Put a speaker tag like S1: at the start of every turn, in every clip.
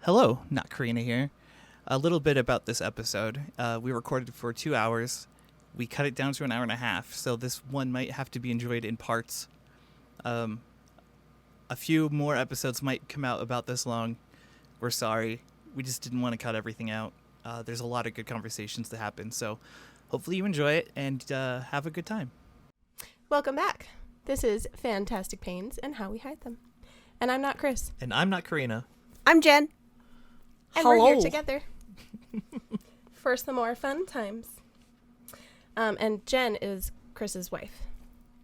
S1: Hello, not Karina here. A little bit about this episode. We recorded for 2 hours. We cut it down to an hour and a half, so this one might have to be enjoyed in parts. A few more episodes might come out about this long. We're sorry. We just didn't want to cut everything out. There's a lot of good conversations to happen, so hopefully you enjoy it and have a good time.
S2: Welcome back. This is Fantastic Pains and How We Hide Them. And I'm not Chris.
S1: And I'm not Karina.
S3: I'm Jen.
S2: And
S3: Hello.
S2: we're here together for some more fun times. And Jen is Chris's wife.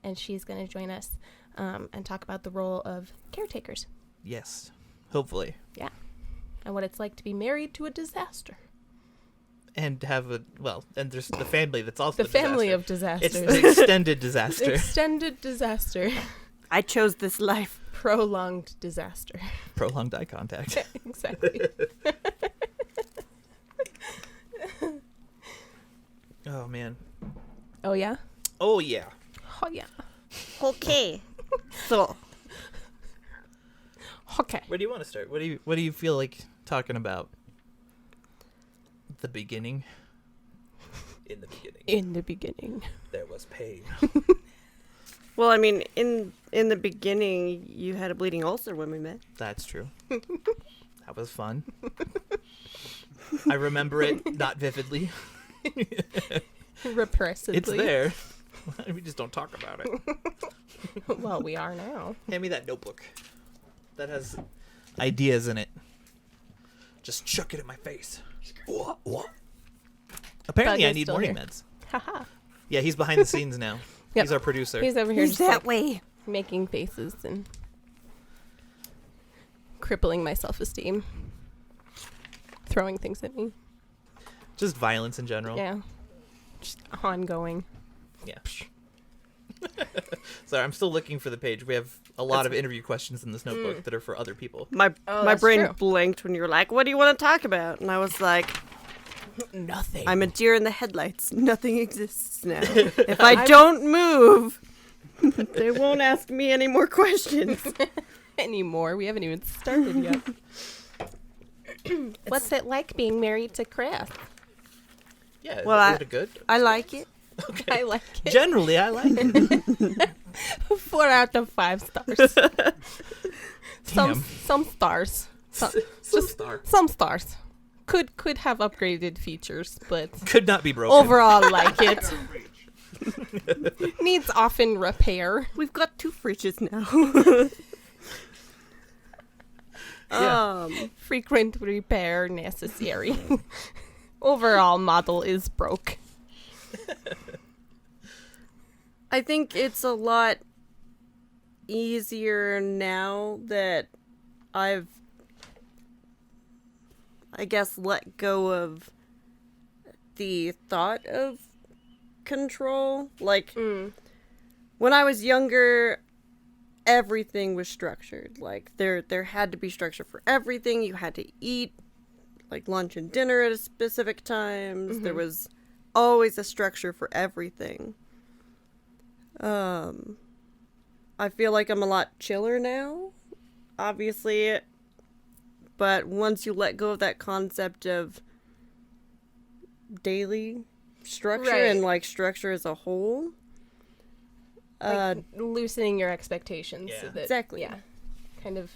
S2: And she's going to join us and talk about the role of caretakers.
S1: Yes, hopefully.
S2: Yeah. And what it's like to be married to a disaster.
S1: And have and there's the family that's also
S2: the family of disasters.
S1: It's the extended disaster.
S2: Extended disaster.
S3: I chose this life.
S2: Prolonged disaster.
S1: Prolonged eye contact.
S2: Exactly.
S1: Oh, man.
S2: Oh, yeah?
S1: Oh, yeah.
S2: Oh, yeah.
S3: Okay. So,
S2: Okay.
S1: Where do you want to start? What do you feel like talking about? The beginning. In the beginning.
S2: In the beginning.
S1: There was pain.
S3: well, I mean, in the beginning, you had a bleeding ulcer when we met.
S1: That's true. That was fun. I remember it, not vividly.
S2: Repressively.
S1: It's there. We just don't talk about it.
S2: Well, we are now.
S1: Hand me that notebook. That has ideas in it. Just chuck it in my face. What? Apparently, I need morning meds.
S2: Haha.
S1: Yeah, he's behind the scenes now.
S2: Yep.
S1: He's our producer.
S2: He's over here
S3: Who's
S2: just
S3: that way?
S2: making faces and crippling my self-esteem. Throwing things at me.
S1: Just violence in general.
S2: Yeah. Just ongoing.
S1: Yeah. Sorry, I'm still looking for the page. We have a lot of interview questions in this notebook that are for other people.
S3: My
S2: that's
S3: brain
S2: true.
S3: blinked when you were like, what do you want to talk about? And I was like,
S2: Nothing.
S3: I'm a deer in the headlights. Nothing exists now. If I don't move, they won't ask me any more questions.
S2: Anymore. We haven't even started yet. What's it like being married to Chris?
S1: Yeah,
S3: Well,
S1: is it good?
S3: I like it.
S1: Okay.
S2: I like it.
S1: Generally, I like it.
S2: 4 out of 5 stars.
S1: Damn.
S2: Some stars.
S1: Star.
S2: Some stars. Could have upgraded features, but
S1: Could not be broken.
S2: overall like it. Needs often repair.
S3: We've got 2 fridges now.
S1: Yeah.
S2: Frequent repair necessary. Overall model is broke.
S3: I think it's a lot easier now that I've, I guess, let go of the thought of control. Like, when I was younger, everything was structured. Like, there had to be structure for everything. You had to eat, like, lunch and dinner at a specific times. There was always a structure for everything. I feel like I'm a lot chiller now, obviously, but once you let go of that concept of daily structure and, like, structure as a whole,
S2: Like loosening your expectations.
S1: Yeah.
S2: So that,
S3: Exactly.
S2: Yeah. Kind of.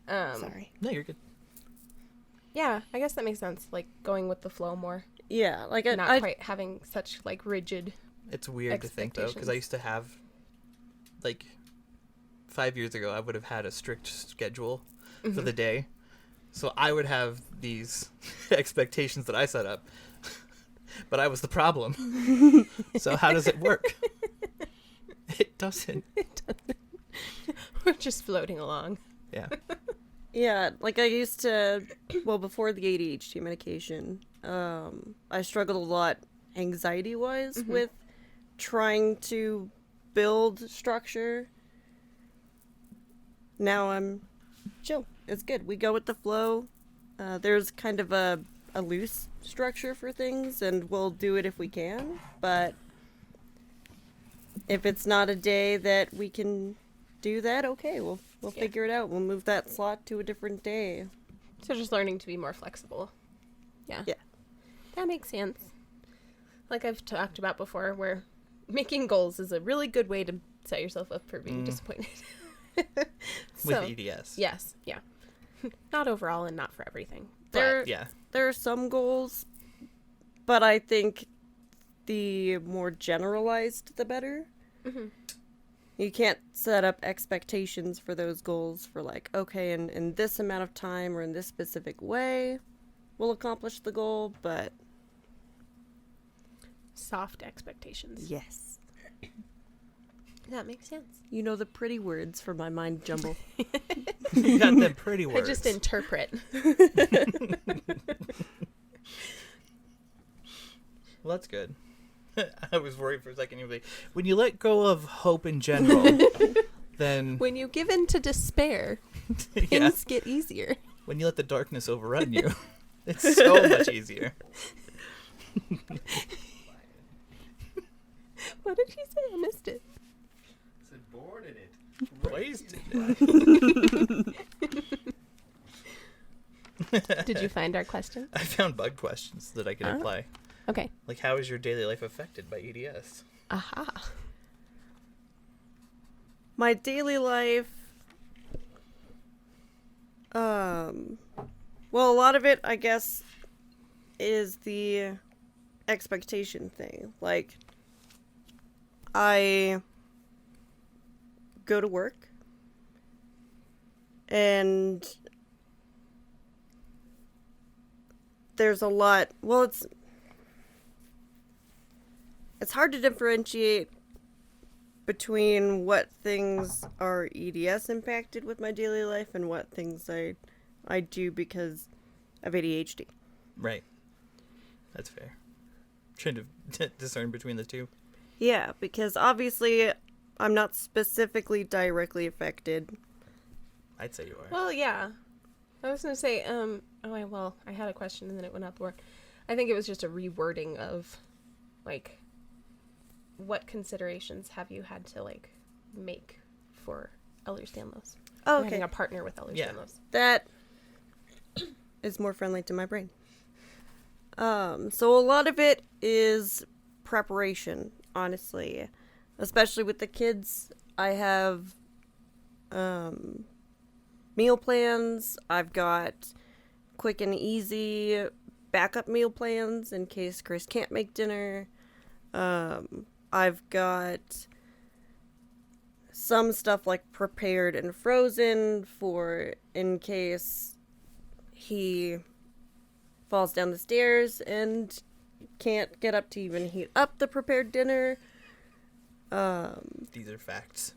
S3: sorry.
S1: No, you're good.
S2: Yeah, I guess that makes sense. Like going with the flow more.
S3: Yeah, like,
S2: Not quite having such like rigid.
S1: It's weird to think, though, because I used to have, like, 5 years ago, I would have had a strict schedule for the day. So I would have these expectations that I set up, but I was the problem. So how does it work? It doesn't.
S2: We're just floating along.
S1: Yeah.
S3: Yeah, like I used to, well, before the ADHD medication, I struggled a lot anxiety-wise with trying to build structure. Now I'm chill. It's good. We go with the flow. There's kind of a loose structure for things, and we'll do it if we can, but if it's not a day that we can do that, okay, we'll figure it out. We'll move that slot to a different day.
S2: So just learning to be more flexible. Yeah.
S3: Yeah.
S2: That makes sense. Like I've talked about before, where making goals is a really good way to set yourself up for being disappointed.
S1: With EDS.
S2: Yes. Yeah. Not overall and not for everything.
S3: There,
S1: Yeah.
S3: there are some goals, but I think the more generalized, the better.
S2: Mm-hmm.
S3: You can't set up expectations for those goals for like, okay, in this amount of time or in this specific way, we'll accomplish the goal, but...
S2: Soft expectations.
S3: Yes.
S2: That makes sense.
S3: You know the pretty words for my mind jumble.
S1: You got them pretty words.
S2: I just interpret.
S1: Well, that's good. I was worried for a second. You'd be like, when you let go of hope in general, then...
S2: When you give in to despair,
S1: yeah,
S2: things get easier.
S1: when you let the darkness overrun you, it's so much easier.
S2: What did he say? I missed it.
S4: I said born in it.
S1: Raised in it.
S2: Did you find our question?
S1: I found bug questions that I could apply.
S2: Okay.
S1: Like, how is your daily life affected by EDS?
S2: Aha.
S3: My daily life... Well, a lot of it, I guess, is the expectation thing. Like, I go to work, and there's a lot... Well, it's hard to differentiate between what things are EDS impacted with my daily life and what things I do because of ADHD.
S1: Right. That's fair. Trying to discern between the two.
S3: Yeah, because obviously I'm not specifically directly affected.
S1: I'd say you are.
S2: Well, yeah. I was going to say, I had a question and then it went out the door. I think it was just a rewording of, like, what considerations have you had to, like, make for Ehlers-Danlos?
S3: Oh,
S2: Or
S3: okay.
S2: having a partner with Ehlers-Danlos.
S3: That is more friendly to my brain. So a lot of it is preparation, honestly. Especially with the kids. I have meal plans. I've got quick and easy backup meal plans in case Chris can't make dinner. I've got some stuff like prepared and frozen for in case he falls down the stairs and can't get up to even heat up the prepared dinner.
S1: These are facts.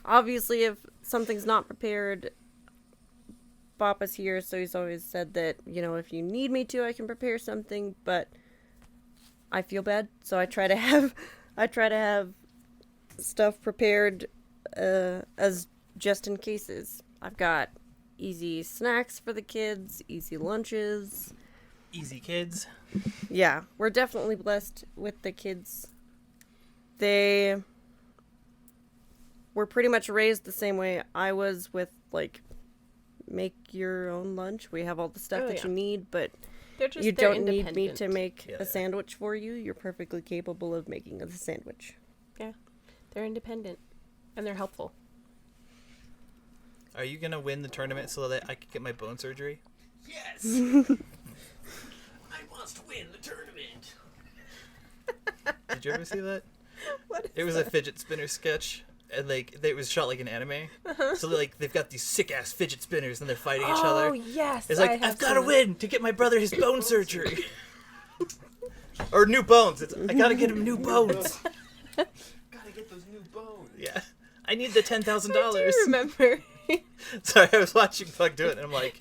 S3: Obviously, if something's not prepared, Papa's here, so he's always said that, you know, if you need me to, I can prepare something, but I feel bad, so I try to have stuff prepared as just in cases. I've got easy snacks for the kids, easy lunches.
S1: Easy kids.
S3: Yeah, we're definitely blessed with the kids. They were pretty much raised the same way I was with, like, make your own lunch. We have all the stuff that you need, but you don't need me to make a sandwich for you. You're perfectly capable of making a sandwich.
S2: Yeah, they're independent, and they're helpful.
S1: Are you going to win the tournament so that I can get my bone surgery?
S4: Yes! I must win the tournament!
S1: Did you ever see that?
S2: What is
S1: It was a fidget spinner sketch, and it was shot like an anime. So they've got these sick ass fidget spinners, and they're fighting each other.
S2: Oh, yes.
S1: It's like, I've got to win to get my brother his bone surgery. Or new bones. I got to get him new bones.
S4: Gotta get those new bones.
S1: Yeah. I need the $10,000.
S2: I do remember.
S1: Sorry, I was watching Pug do it, and I'm like,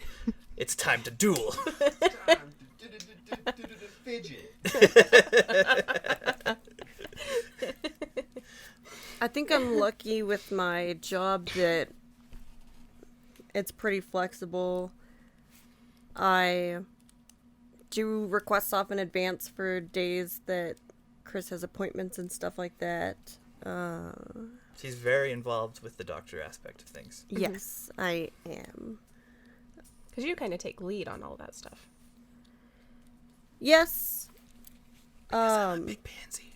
S1: it's time to duel.
S4: Time to fidget.
S3: I think I'm lucky with my job that it's pretty flexible. I do requests off in advance for days that Chris has appointments and stuff like that.
S1: She's very involved with the doctor aspect of things.
S3: Yes, I am.
S2: Because you kind of take lead on all that stuff.
S3: Yes.
S1: I'm a big pansy.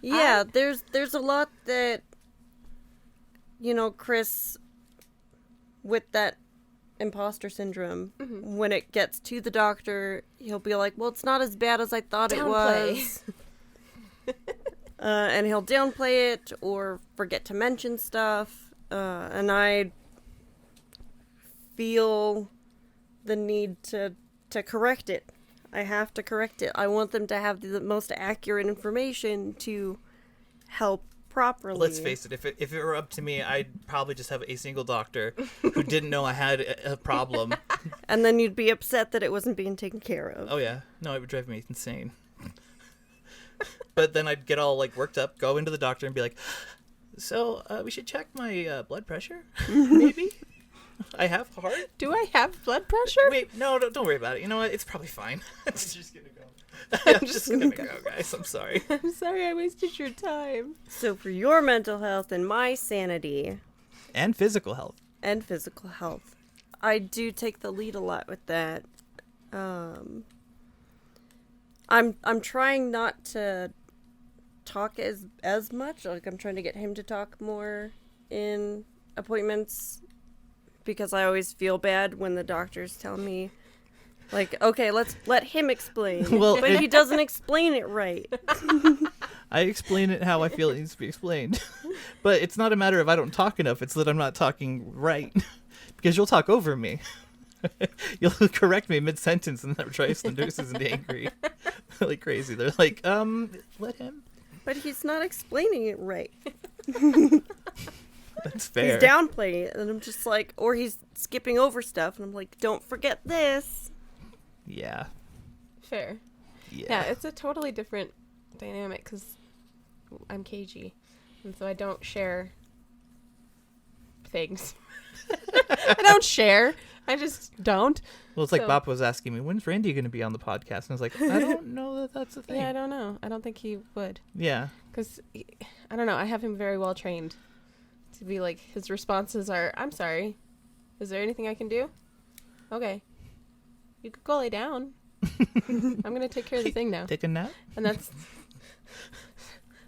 S3: Yeah, there's a lot that, Chris, with that imposter syndrome, when it gets to the doctor, he'll be like, well, it's not as bad as I thought it was. And he'll downplay it or forget to mention stuff. And I feel the need to correct it. I have to correct it. I want them to have the most accurate information to help properly.
S1: Let's face it, if it were up to me, I'd probably just have a single doctor who didn't know I had a problem.
S3: And then you'd be upset that it wasn't being taken care of.
S1: Oh yeah. No, it would drive me insane. But then I'd get all worked up, go into the doctor and be like, so we should check my blood pressure, maybe? I have heart?
S2: Do I have blood pressure?
S1: Wait, no, don't worry about it. You know what? It's probably fine.
S4: I'm just gonna go.
S1: I'm just gonna go, guys. I'm sorry.
S2: I'm sorry I wasted your time.
S3: So for your mental health and my sanity
S1: And physical health.
S3: and physical health, I do take the lead a lot with that. I'm trying not to talk as much. I'm trying to get him to talk more in appointments, because I always feel bad when the doctors tell me, okay, let's let him explain.
S1: Well,
S3: but he doesn't explain it right.
S1: I explain it how I feel it needs to be explained. But it's not a matter of I don't talk enough. It's that I'm not talking right. Because you'll talk over me. You'll correct me mid-sentence, and that drives the nurses angry. Like crazy. They're like, let him.
S3: But he's not explaining it right.
S1: That's fair.
S3: He's downplaying it, and I'm just like, or he's skipping over stuff, and I'm like, don't forget this.
S1: Yeah.
S2: Fair.
S1: Yeah.
S2: Yeah, it's a totally different dynamic because I'm cagey, and so I don't share things. I don't share. I just don't.
S1: Well, it's like
S2: So-
S1: Bob was asking me, when's Randy going to be on the podcast? And I was like, I don't know that that's a thing.
S2: Yeah, I don't know. I don't think he would.
S1: Yeah.
S2: Because, I don't know, I have him very well trained to be like, his responses are, I'm sorry. Is there anything I can do? Okay. You could go lay down. I'm going to take care of the thing now.
S1: Take a nap?
S2: And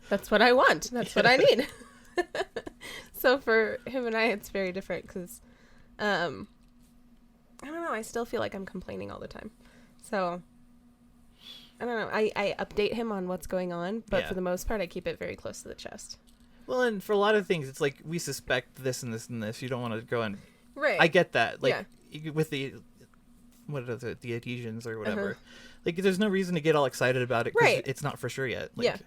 S2: that's what I want. That's what I need. So for him and I, it's very different because, I don't know. I still feel like I'm complaining all the time. So, I don't know. I update him on what's going on, but
S1: Yeah.
S2: for the most part, I keep it very close to the chest.
S1: Well, and for a lot of things, it's like, we suspect this and this and this. You don't want to go and...
S2: Right.
S1: I get that. Like, with the... What are the adhesions or whatever. Like, there's no reason to get all excited about it because
S2: Right.
S1: it's not for sure yet. Like,
S2: Yeah.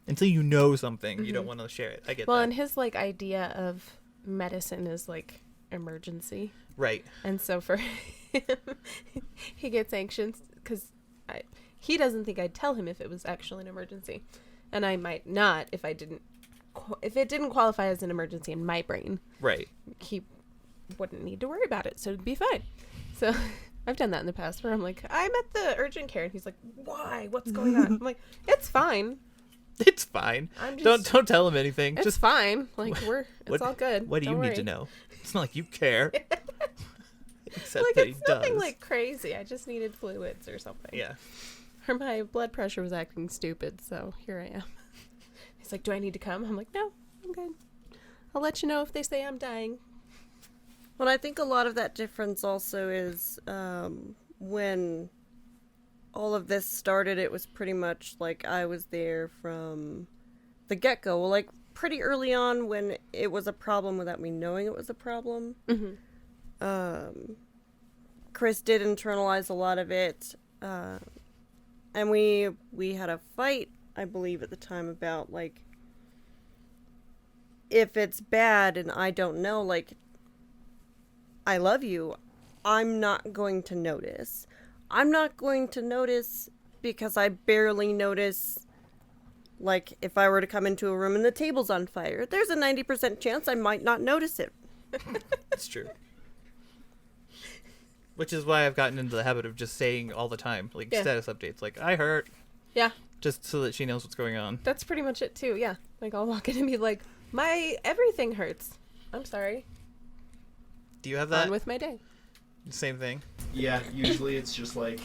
S1: Until you know something, you don't want to share it. I get
S2: Well,
S1: that.
S2: and his idea of medicine is emergency.
S1: Right.
S2: And so for him, he gets anxious because he doesn't think I'd tell him if it was actually an emergency. And I might not if it didn't qualify as an emergency in my brain.
S1: Right.
S2: He wouldn't need to worry about it, so it'd be fine. So I've done that in the past where I'm like, I'm at the urgent care, and he's like, why? What's going on? I'm like, it's fine.
S1: It's fine.
S2: I'm just,
S1: Don't tell him anything.
S2: It's
S1: Just
S2: fine. It's all good.
S1: What do you
S2: Don't
S1: need
S2: worry.
S1: to know? It's not like you care. Except
S2: Like,
S1: that he
S2: it's nothing
S1: does.
S2: crazy. I just needed fluids or something.
S1: Yeah.
S2: Or my blood pressure was acting stupid, so here I am. He's like, do I need to come? I'm like, no, I'm good. I'll let you know if they say I'm dying.
S3: Well, I think a lot of that difference also is when all of this started, it was pretty much like I was there from the get-go. Well, pretty early on when it was a problem without me knowing it was a problem.
S2: Mm-hmm.
S3: Chris did internalize a lot of it. And we had a fight, I believe, at the time about, if it's bad and I don't know, I love you, I'm not going to notice. I'm not going to notice because I barely notice, if I were to come into a room and the table's on fire, there's a 90% chance I might not notice it.
S1: It's true. Which is why I've gotten into the habit of just saying all the time,
S2: Yeah.
S1: status updates, I hurt,
S2: Yeah,
S1: just so that she knows what's going on.
S2: that's pretty much it too. Yeah, Like, I'll walk in and be like, my everything hurts. I'm sorry.
S1: Do you have that?
S2: On with my day.
S1: Same thing.
S4: Yeah, usually it's just like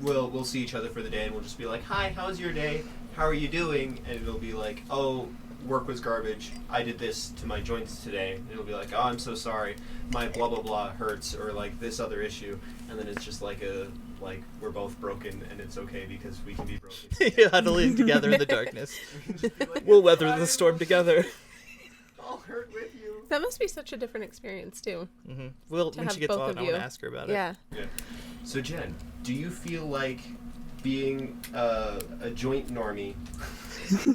S4: we'll see each other for the day and we'll just be like, "Hi, how's your day? How are you doing?" And it'll be like, "Oh, work was garbage. I did this to my joints today." And it'll be like, "Oh, I'm so sorry. My blah blah blah hurts," or like this other issue. And then it's just like we're both broken and it's okay because we can be broken.
S1: You're huddling together in the darkness.
S4: We can just be like,
S1: We'll
S4: "It's
S1: weather
S4: fine.
S1: the storm together.
S4: I'll hurt with you.
S2: That must be such a different experience, too.
S1: Mm-hmm. Well,
S2: To
S1: when
S2: have
S1: she gets
S2: both
S1: on,
S2: of
S1: I want
S2: you.
S1: to ask her about it.
S2: Yeah.
S4: Yeah. So Jen, do you feel like being a joint normie?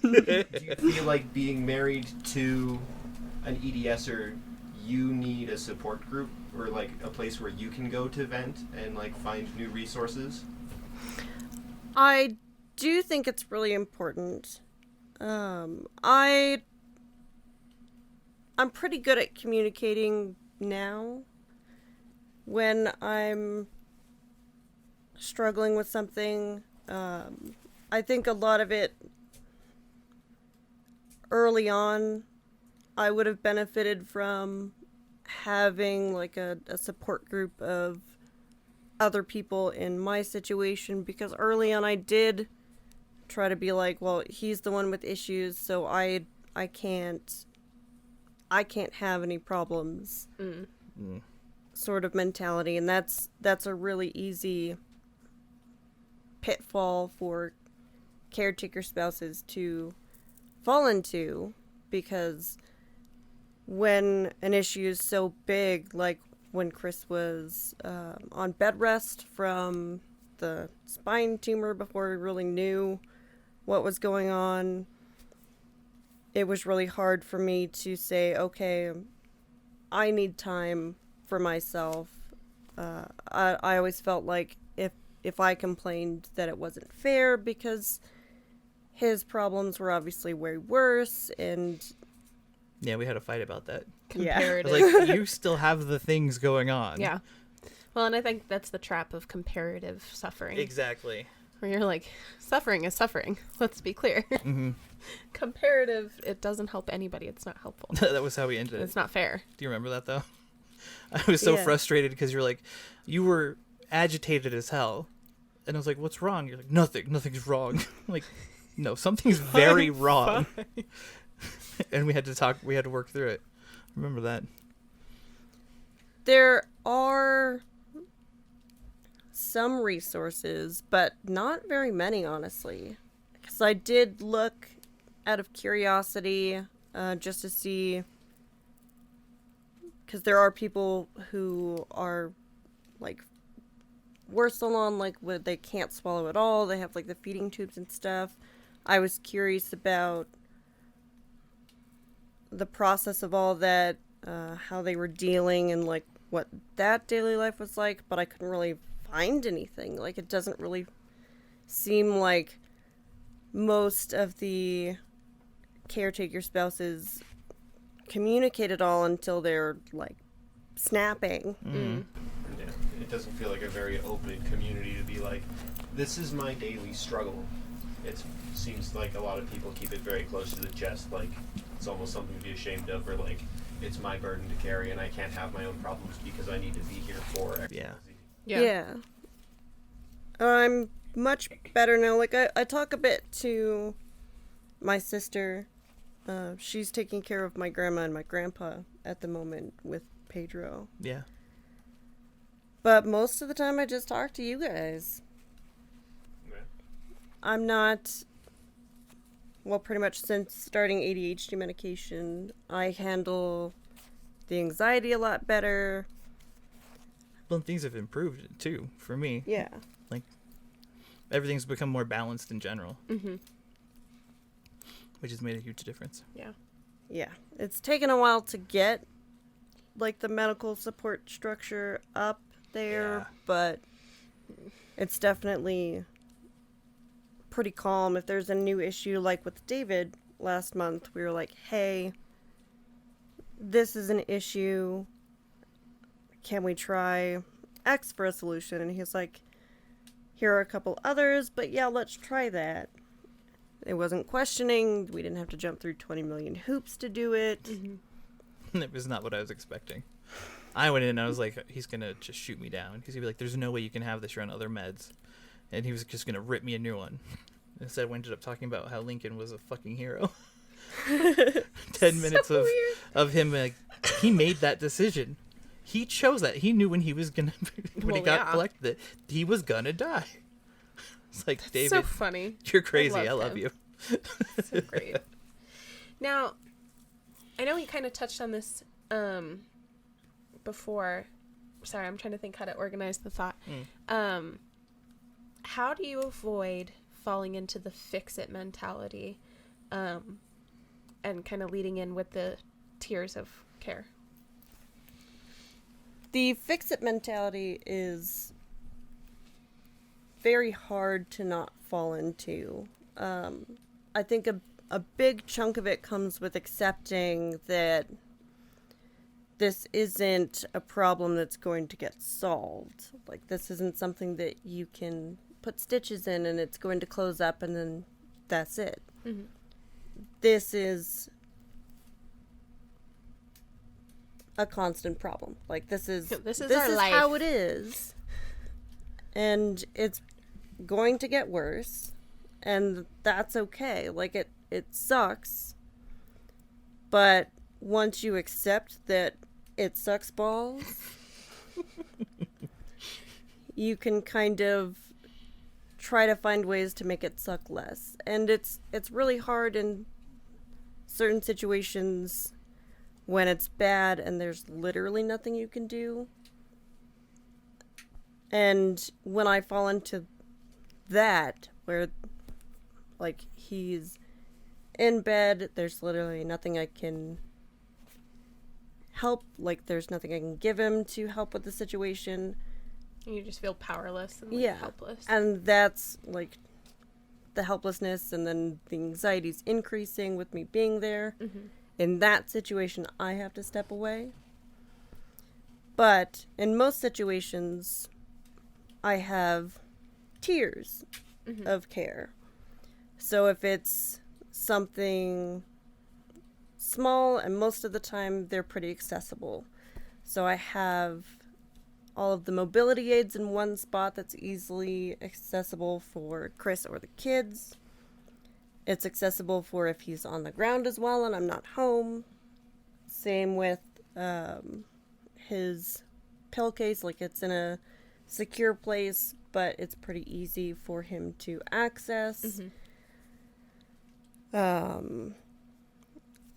S4: Do you feel like being married to an EDSer, you need a support group or like a place where you can go to vent and like find new resources?
S3: I do think it's really important. I'm pretty good at communicating now. When I'm struggling with something, I think a lot of it early on, I would have benefited from having like a support group of other people in my situation, because early on I did try to be like, well, he's the one with issues, so I can't have any problems. Sort of mentality, and that's a really easy pitfall for caretaker spouses to fall into, because when an issue is so big, like when Chris was on bed rest from the spine tumor before we really knew what was going on, it was really hard for me to say, okay, I need time for myself. I always felt like if I complained that it wasn't fair, because his problems were obviously way worse, and
S1: Yeah, we had a fight about that. I
S2: Comparative.
S1: was like, you still have the things going on.
S2: Yeah. Well, and I think that's the trap of comparative suffering.
S1: Exactly.
S2: Where you're like, suffering is suffering. Let's be clear.
S1: Mm-hmm.
S2: Comparative, it doesn't help anybody. It's not helpful.
S1: That was how we ended it.
S2: It's not fair.
S1: Do you remember that, though? I was so
S3: Yeah.
S1: frustrated because you're like, you were agitated as hell. And I was like, what's wrong? You're like, nothing's wrong. I'm like, no, something's very wrong. And we had to work through it. Remember that.
S3: there are some resources, but not very many, honestly. Because I did look out of curiosity, just to see, because there are people who are like worse along, like where they can't swallow at all. They have like the feeding tubes and stuff. I was curious about the process of all that, how they were dealing, and like what that daily life was like, but I couldn't really find anything. Like, it doesn't really seem like most of the caretaker spouses communicate at all until they're like snapping.
S4: Yeah. It doesn't feel like a very open community to be like, this is my daily struggle. It seems like a lot of people keep it very close to the chest, like it's almost something to be ashamed of, or like it's my burden to carry and I can't have my own problems because I need to be here for X,
S1: Yeah.
S4: Y, Z.
S3: Yeah. I'm much better now. Like, I talk a bit to my sister. She's taking care of my grandma and my grandpa at the moment with Pedro.
S1: Yeah.
S3: But most of the time I just talk to you guys.
S4: Yeah.
S3: I'm not... Well, pretty much since starting ADHD medication, I handle the anxiety a lot better.
S1: Well, things have improved, too, for me.
S3: Yeah.
S1: Everything's become more balanced in general,
S2: Mm-hmm.
S1: which has made a huge difference.
S2: Yeah.
S3: Yeah. It's taken a while to get, like, the medical support structure up there,
S1: Yeah.
S3: but it's definitely pretty calm. If there's a new issue, like with David last month, we were like, hey, this is an issue. Can we try X for a solution? And he's like, here are a couple others, but yeah, let's try that. It wasn't questioning. We didn't have to jump through 20 million hoops to do it.
S2: Mm-hmm.
S1: It was not what I was expecting. I went in and I was like, he's going to just shoot me down. Because he'd be like, there's no way you can have this. You're on other meds. And he was just going to rip me a new one. Instead, we ended up talking about how Lincoln was a fucking hero. 10 minutes of him, like, he made that decision. He chose that. He knew when he was going to, when he got collected, he was going to die. It's like,
S2: That's
S1: David,
S2: so funny.
S1: you're crazy. I love you.
S2: So great. Now, I know we kind of touched on this before. Sorry, I'm trying to think how to organize the thought. How do you avoid falling into the fix-it mentality and kind of leading in with the tiers of care?
S3: The fix-it mentality is very hard to not fall into. I think a big chunk of it comes with accepting that this isn't a problem that's going to get solved. Like, this isn't something that you can put stitches in and it's going to close up and then that's it.
S2: Mm-hmm.
S3: This is a constant problem. Like, this is
S2: our life.
S3: how it is. And it's going to get worse. And that's okay. Like, it sucks. But once you accept that it sucks balls, you can kind of try to find ways to make it suck less. And it's really hard in certain situations when it's bad and there's literally nothing you can do. And when I fall into that, where, like, he's in bed, there's literally nothing I can help, like, there's nothing I can give him to help with the situation.
S2: You just feel powerless and helpless.
S3: And that's, like, the helplessness, and then the anxiety's increasing with me being there.
S2: Mm-hmm.
S3: In that situation, I have to step away. But in most situations, I have tiers of care. So if it's something small, and most of the time they're pretty accessible. So I have all of the mobility aids in one spot that's easily accessible for Chris or the kids. It's accessible for if he's on the ground as well and I'm not home. Same with his pill case. Like, it's in a secure place, but it's pretty easy for him to access.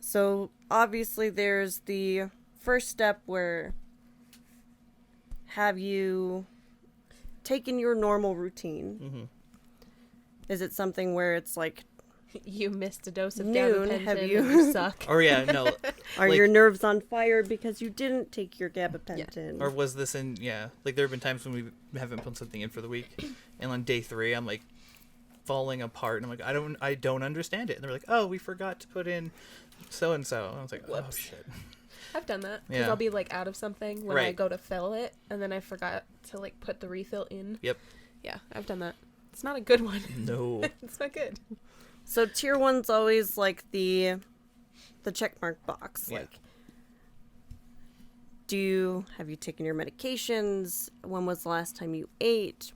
S3: So obviously there's the first step where, have you taken your normal routine? Is it something where it's like,
S2: you missed a dose of
S3: noon,
S2: gabapentin
S3: have
S2: and
S3: you?
S2: you suck.
S1: Or yeah, no.
S3: Are
S1: like,
S3: your nerves on fire because you didn't take your gabapentin?
S1: or was this in, like, there have been times when we haven't put something in for the week, and on day 3, I'm like falling apart, and I'm like, I don't understand it. And they're like, oh, we forgot to put in so-and-so. And I was like,
S2: Whoops.
S1: oh, shit.
S2: I've done that. Because
S1: Yeah.
S2: I'll be, like, out of something when I
S1: Right.
S2: go to fill it, and then I forgot to, like, put the refill in.
S1: Yep.
S2: Yeah, I've done that. It's not a good one.
S1: No.
S2: It's not good.
S3: So tier 1's always like the checkmark box.
S1: Yeah.
S3: Like, have you taken your medications? When was the last time you ate?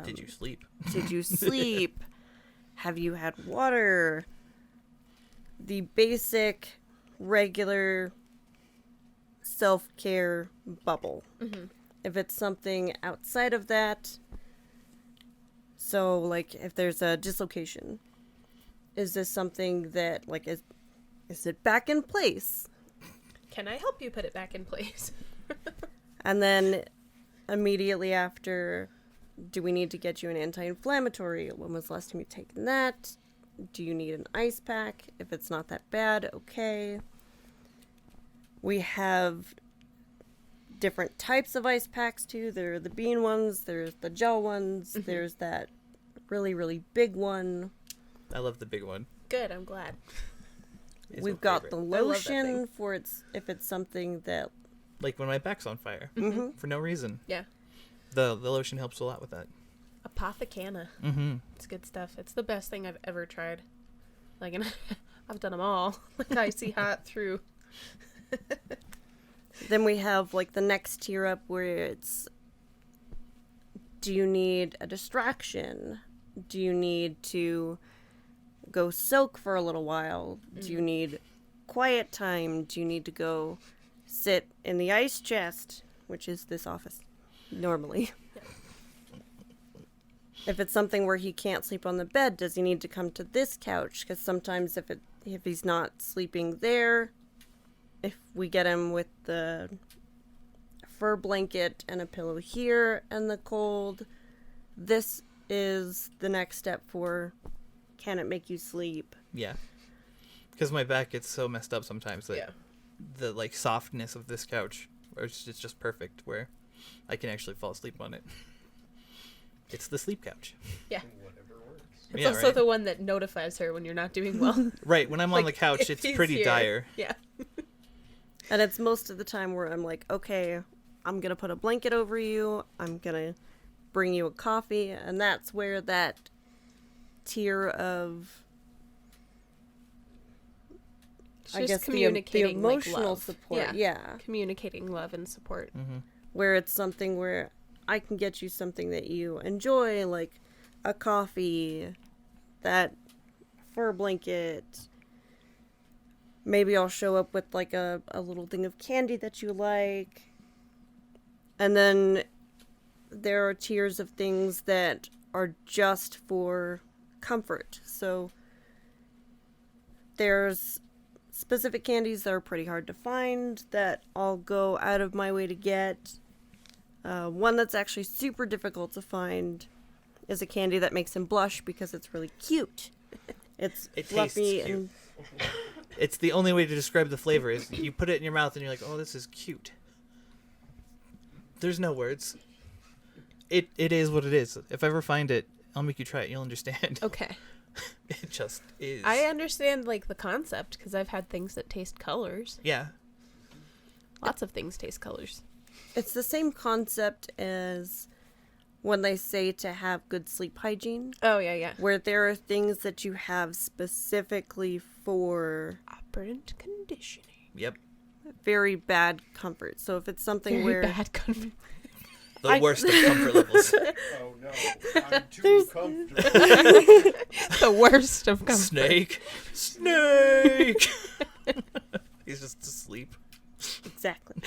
S1: Did you sleep?
S3: Did you sleep? Have you had water? The basic, regular self-care bubble. If it's something outside of that, so, like, if there's a dislocation, is this something that, like, is it back in place?
S2: Can I help you put it back in place?
S3: And then immediately after, do we need to get you an anti-inflammatory? When was the last time you've taken that? Do you need an ice pack? If it's not that bad, okay. We have different types of ice packs too. There are the bean ones, there's the gel ones, there's that really, really big one.
S1: I love the big one.
S2: Good, I'm glad.
S1: It's
S3: We've
S1: my
S3: got
S1: favorite.
S3: the
S2: I love that thing.
S3: lotion for if it's something that,
S1: Like when my back's on fire. For no reason.
S2: Yeah.
S1: The lotion helps a lot with that.
S2: Apothecana.
S1: Mm-hmm.
S2: It's good stuff. It's the best thing I've ever tried. Like, and I've done them all. Like, icy hot through.
S3: Then we have, like, the next tier up where it's, do you need a distraction? Do you need to go soak for a little while? Do you need quiet time? Do you need to go sit in the ice chest, which is this office, normally? If it's something where he can't sleep on the bed, does he need to come to this couch? Because sometimes if he's not sleeping there, if we get him with the fur blanket and a pillow here and the cold, this is the next step for, can it make you sleep?
S1: Yeah. Because my back gets so messed up sometimes that the like softness of this couch, it's just perfect where I can actually fall asleep on it. It's the sleep couch.
S2: Yeah.
S4: Whatever works.
S2: It's
S1: Yeah,
S2: also
S1: right.
S2: the one that notifies her when you're not doing well.
S1: Right, when I'm on the
S2: Like,
S1: couch,
S2: if
S1: it's
S2: he's
S1: pretty
S2: here.
S1: dire.
S2: Yeah.
S3: And it's most of the time where I'm like, okay, I'm going to put a blanket over you. I'm going to bring you a coffee. And that's where that tier of,
S2: It's
S3: I
S2: just
S3: guess, the
S2: communicating
S3: emotional
S2: like love.
S3: support. Yeah.
S2: Communicating love and support.
S1: Mm-hmm.
S3: Where it's something where I can get you something that you enjoy, like a coffee, that fur blanket. Maybe I'll show up with like a little thing of candy that you like. And then there are tiers of things that are just for comfort. So there's specific candies that are pretty hard to find that I'll go out of my way to get. One that's actually super difficult to find is a candy that makes him blush because it's really cute.
S1: It
S3: fluffy
S1: tastes cute.
S3: and
S1: It's the only way to describe the flavor is you put it in your mouth and you're like, oh, this is cute. There's no words. It is what it is. If I ever find it, I'll make you try it. You'll understand.
S2: Okay.
S1: It just is.
S2: I understand, like, the concept, because I've had things that taste colors.
S1: Yeah.
S2: Lots of things taste colors.
S3: it's the same concept as when they say to have good sleep hygiene,
S2: Oh, yeah, yeah.
S3: where there are things that you have specifically for
S2: Operant conditioning.
S1: Yep.
S3: very bad comfort. So if it's something
S2: Very
S3: where
S2: bad comfort.
S1: The worst of comfort levels.
S4: Oh no, I'm too comfortable.
S2: The worst of comfort.
S1: Snake. Snake. He's just asleep.
S3: exactly.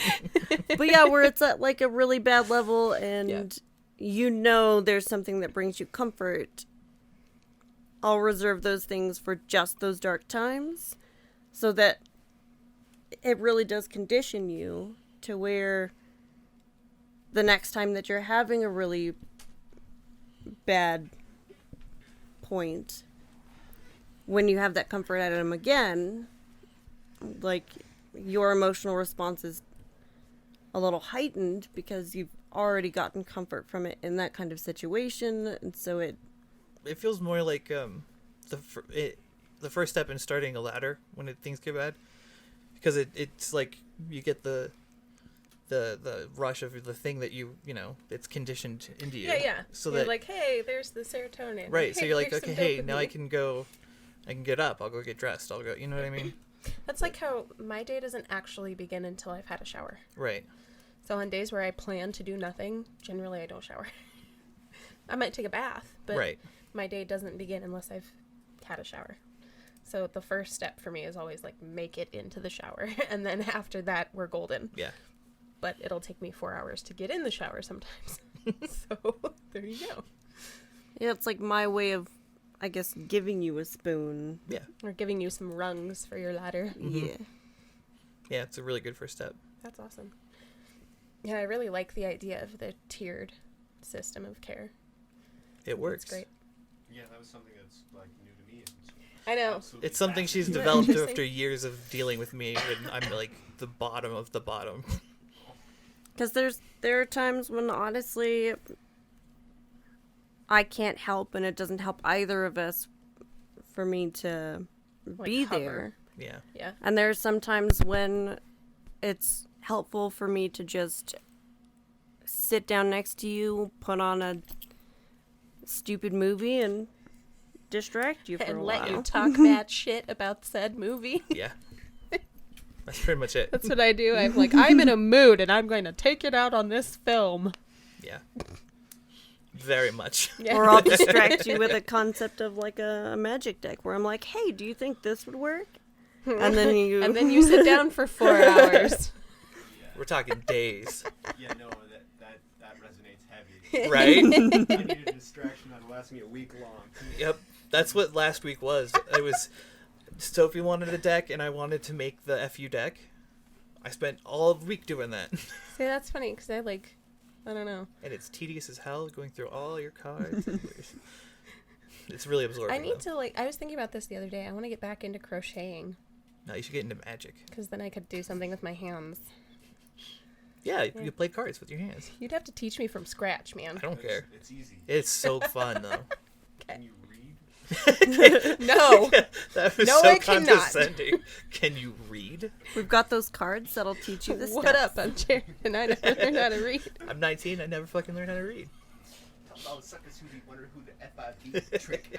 S3: But yeah, where it's at like a really bad level and
S2: Yeah.
S3: you know there's something that brings you comfort, I'll reserve those things for just those dark times so that it really does condition you to where the next time that you're having a really bad point, when you have that comfort item again, like your emotional response is a little heightened because you've already gotten comfort from it in that kind of situation, and so it
S1: Feels more like the first step in starting a ladder when things get bad, because it's like you get the rush of the thing that you know it's conditioned into you.
S2: Yeah, yeah.
S1: So
S2: you're
S1: that
S2: like, hey, there's the serotonin.
S1: right. So
S2: Hey,
S1: you're like,
S2: here's
S1: okay,
S2: some
S1: hey, now I
S2: dopamine.
S1: can get up. I'll go get dressed. I'll go. You know what I mean?
S2: That's like how my day doesn't actually begin until I've had a shower.
S1: Right.
S2: So on days where I plan to do nothing, generally I don't shower. I might take a bath, but
S1: Right.
S2: my day doesn't begin unless I've had a shower. So the first step for me is always like make it into the shower, and then after that we're golden.
S1: Yeah.
S2: But it'll take me 4 hours to get in the shower sometimes. So there you go.
S3: yeah, it's like my way of, I guess, giving you a spoon.
S1: Yeah.
S2: Or giving you some rungs for your ladder.
S3: Yeah.
S1: Yeah. It's a really good first step.
S2: That's awesome. Yeah, I really like the idea of the tiered system of care.
S1: It works.
S2: It's great.
S4: Yeah, that was something that's like new to me.
S2: I know.
S4: Absolutely
S1: It's something she's
S2: Yeah.
S1: developed
S2: Interesting.
S1: after years of dealing with me when I'm like the bottom of the bottom.
S3: Because there are times when honestly I can't help, and it doesn't help either of us for me to
S2: Like
S3: be
S2: hover.
S3: there.
S1: Yeah.
S2: Yeah.
S3: And there's some times when it's helpful for me to just sit down next to you, put on stupid movie and distract you for
S2: And
S3: a
S2: let
S3: while.
S2: you talk that shit about said movie.
S1: Yeah. That's pretty much it.
S2: That's what I do. I'm like, I'm in a mood and I'm going to take it out on this film.
S1: Yeah. Very much.
S2: Yeah.
S3: Or I'll distract you with a concept of like a magic deck where I'm like, hey, do you think this would work? And then you
S2: And then you sit down for 4 hours.
S1: We're talking days.
S4: Yeah, no, that resonates heavy.
S1: Right?
S4: I need a distraction that'll last me a week long.
S1: Yep. That's what last week was. It was Sophie wanted a deck and I wanted to make the FU deck. I spent all week doing that.
S2: See, that's funny because I don't know.
S1: And it's tedious as hell going through all your cards. It's really absorbing.
S2: I need to I was thinking about this the other day. I want to get back into crocheting
S1: No, you should get into magic.
S2: because then I could do something with my hands.
S1: Yeah, you play cards with your hands.
S2: You'd have to teach me from scratch, man.
S1: I don't care.
S4: It's easy.
S1: It's so fun though.
S4: Can you read?
S2: No.
S1: That was
S2: No,
S1: so
S2: I cannot.
S1: condescending. Can you read?
S3: we've got those cards that'll teach you this
S2: What
S3: stuff.
S2: up? I'm Jared and I never learned how to read.
S1: I'm 19. I never fucking learned how to read.
S4: Oh, suckers who wonder who the FIB trick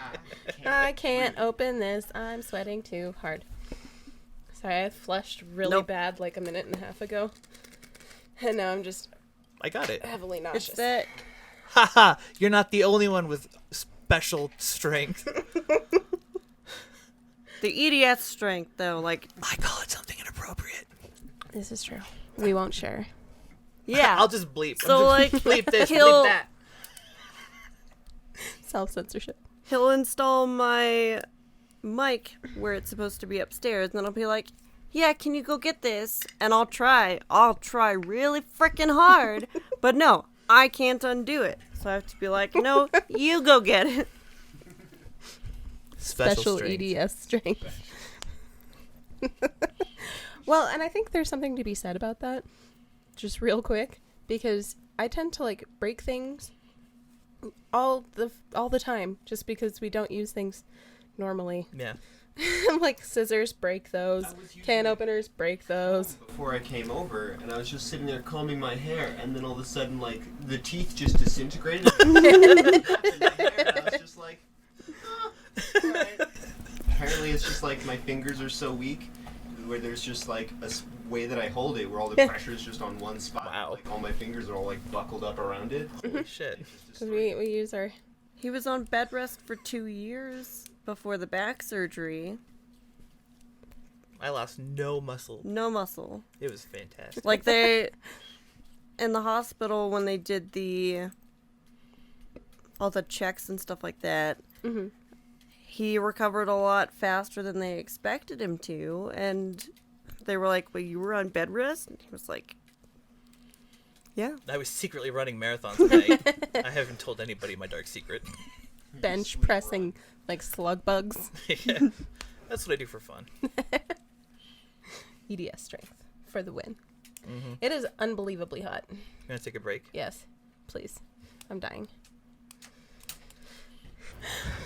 S2: I can't open this. I'm sweating too hard. Sorry, I flushed really
S3: Nope.
S2: bad like a minute and a half ago. And now I'm just
S1: I got it.
S2: heavily
S3: It's
S2: nauseous.
S3: that
S1: Haha, you're not the only one with special strength.
S3: the EDS strength though, like
S1: I call it something inappropriate.
S2: This is true. We won't share.
S3: yeah.
S1: I'll just bleep.
S3: So,
S1: I'm just,
S3: like,
S1: bleep this,
S3: he'll-
S1: bleep that.
S2: Self-censorship.
S3: He'll install my mic where it's supposed to be upstairs, and then I'll be like, yeah, can you go get this? And I'll try really freaking hard, but no, I can't undo it. So I have to be like, no, you go get it.
S1: Special strength.
S2: EDS strength. Well, and I think there's something to be said about that, just real quick, because I tend to break things all the time just because we don't use things normally.
S1: Yeah.
S2: Like scissors, break those.
S4: I was using
S2: Can
S4: it
S2: openers, break those.
S4: before I came over, and I was just sitting there combing my hair, and then all of a sudden, the teeth just disintegrated. And I was just like, alright. Apparently, it's just my fingers are so weak, where there's just a way that I hold it, where all the pressure is just on one spot.
S1: Wow.
S4: All my fingers are all buckled up around it.
S1: Holy shit.
S4: It's just
S2: Because we use our...
S3: He was on bed rest for 2 years before the back surgery.
S1: I lost no muscle.
S3: No muscle.
S1: It was fantastic.
S3: Like they, in the hospital when they did all the checks and stuff like that,
S2: Mm-hmm.
S3: he recovered a lot faster than they expected him to. And they were like, well, you were on bed rest? And he was like, yeah.
S1: I was secretly running marathons at night. I haven't told anybody my dark secret.
S2: Bench pressing slug bugs.
S1: Yeah. That's what I do for fun.
S2: EDS strength for the win.
S1: Mm-hmm.
S2: It is unbelievably hot.
S1: Gonna take a break.
S2: Yes, please. I'm dying.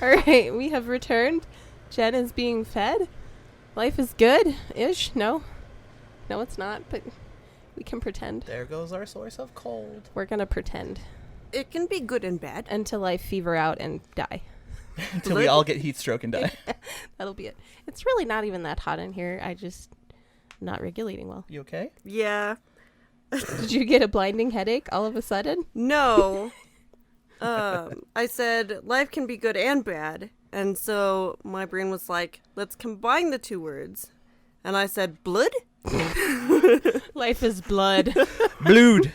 S2: All right, we have returned. Jen is being fed. Life is good-ish. No, it's not, but we can pretend.
S1: There goes our source of cold.
S2: We're going to pretend
S3: It can be good and bad.
S2: until I fever out and die.
S1: Until we all get heat stroke and die.
S2: That'll be it. It's really not even that hot in here. I just not regulating well.
S1: You okay?
S3: Yeah.
S2: Did you get a blinding headache all of a sudden?
S3: No. I said life can be good and bad. And so my brain was like, let's combine the two words. And I said, blood?
S2: Life is blood.
S1: Blood.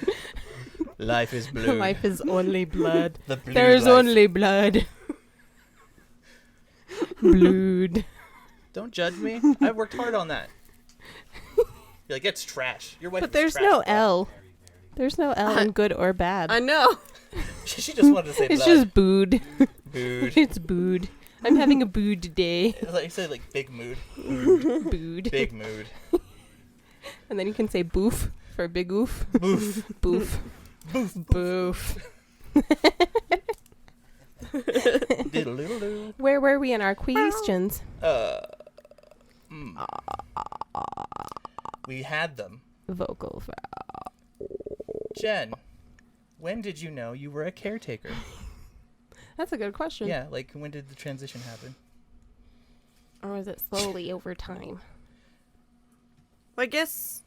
S1: Life is blue.
S2: Life is only blood.
S1: The blue
S2: There's
S1: life.
S2: only blood. Blood.
S1: Don't judge me. I worked hard on that. You're like, it's trash. Your wife
S2: But
S1: is
S2: there's
S1: trash,
S2: no
S1: bro.
S2: L. There's no L in good or bad.
S3: I know.
S1: She just wanted to say
S2: It's
S1: blood.
S2: just booed.
S1: Booed.
S2: It's booed. I'm having a booed day.
S1: Like you said, big mood.
S2: Booed.
S1: Big mood.
S2: And then you can say boof for big oof.
S1: Boof.
S2: Boof. Boof.
S1: Diddle-diddle-doo.
S2: Where were we in our questions?
S1: We had them.
S2: Vocal.
S1: Jen, when did you know you were a caretaker?
S2: That's a good question.
S1: Yeah, like when did the transition happen?
S2: Or was it slowly over time?
S3: I guess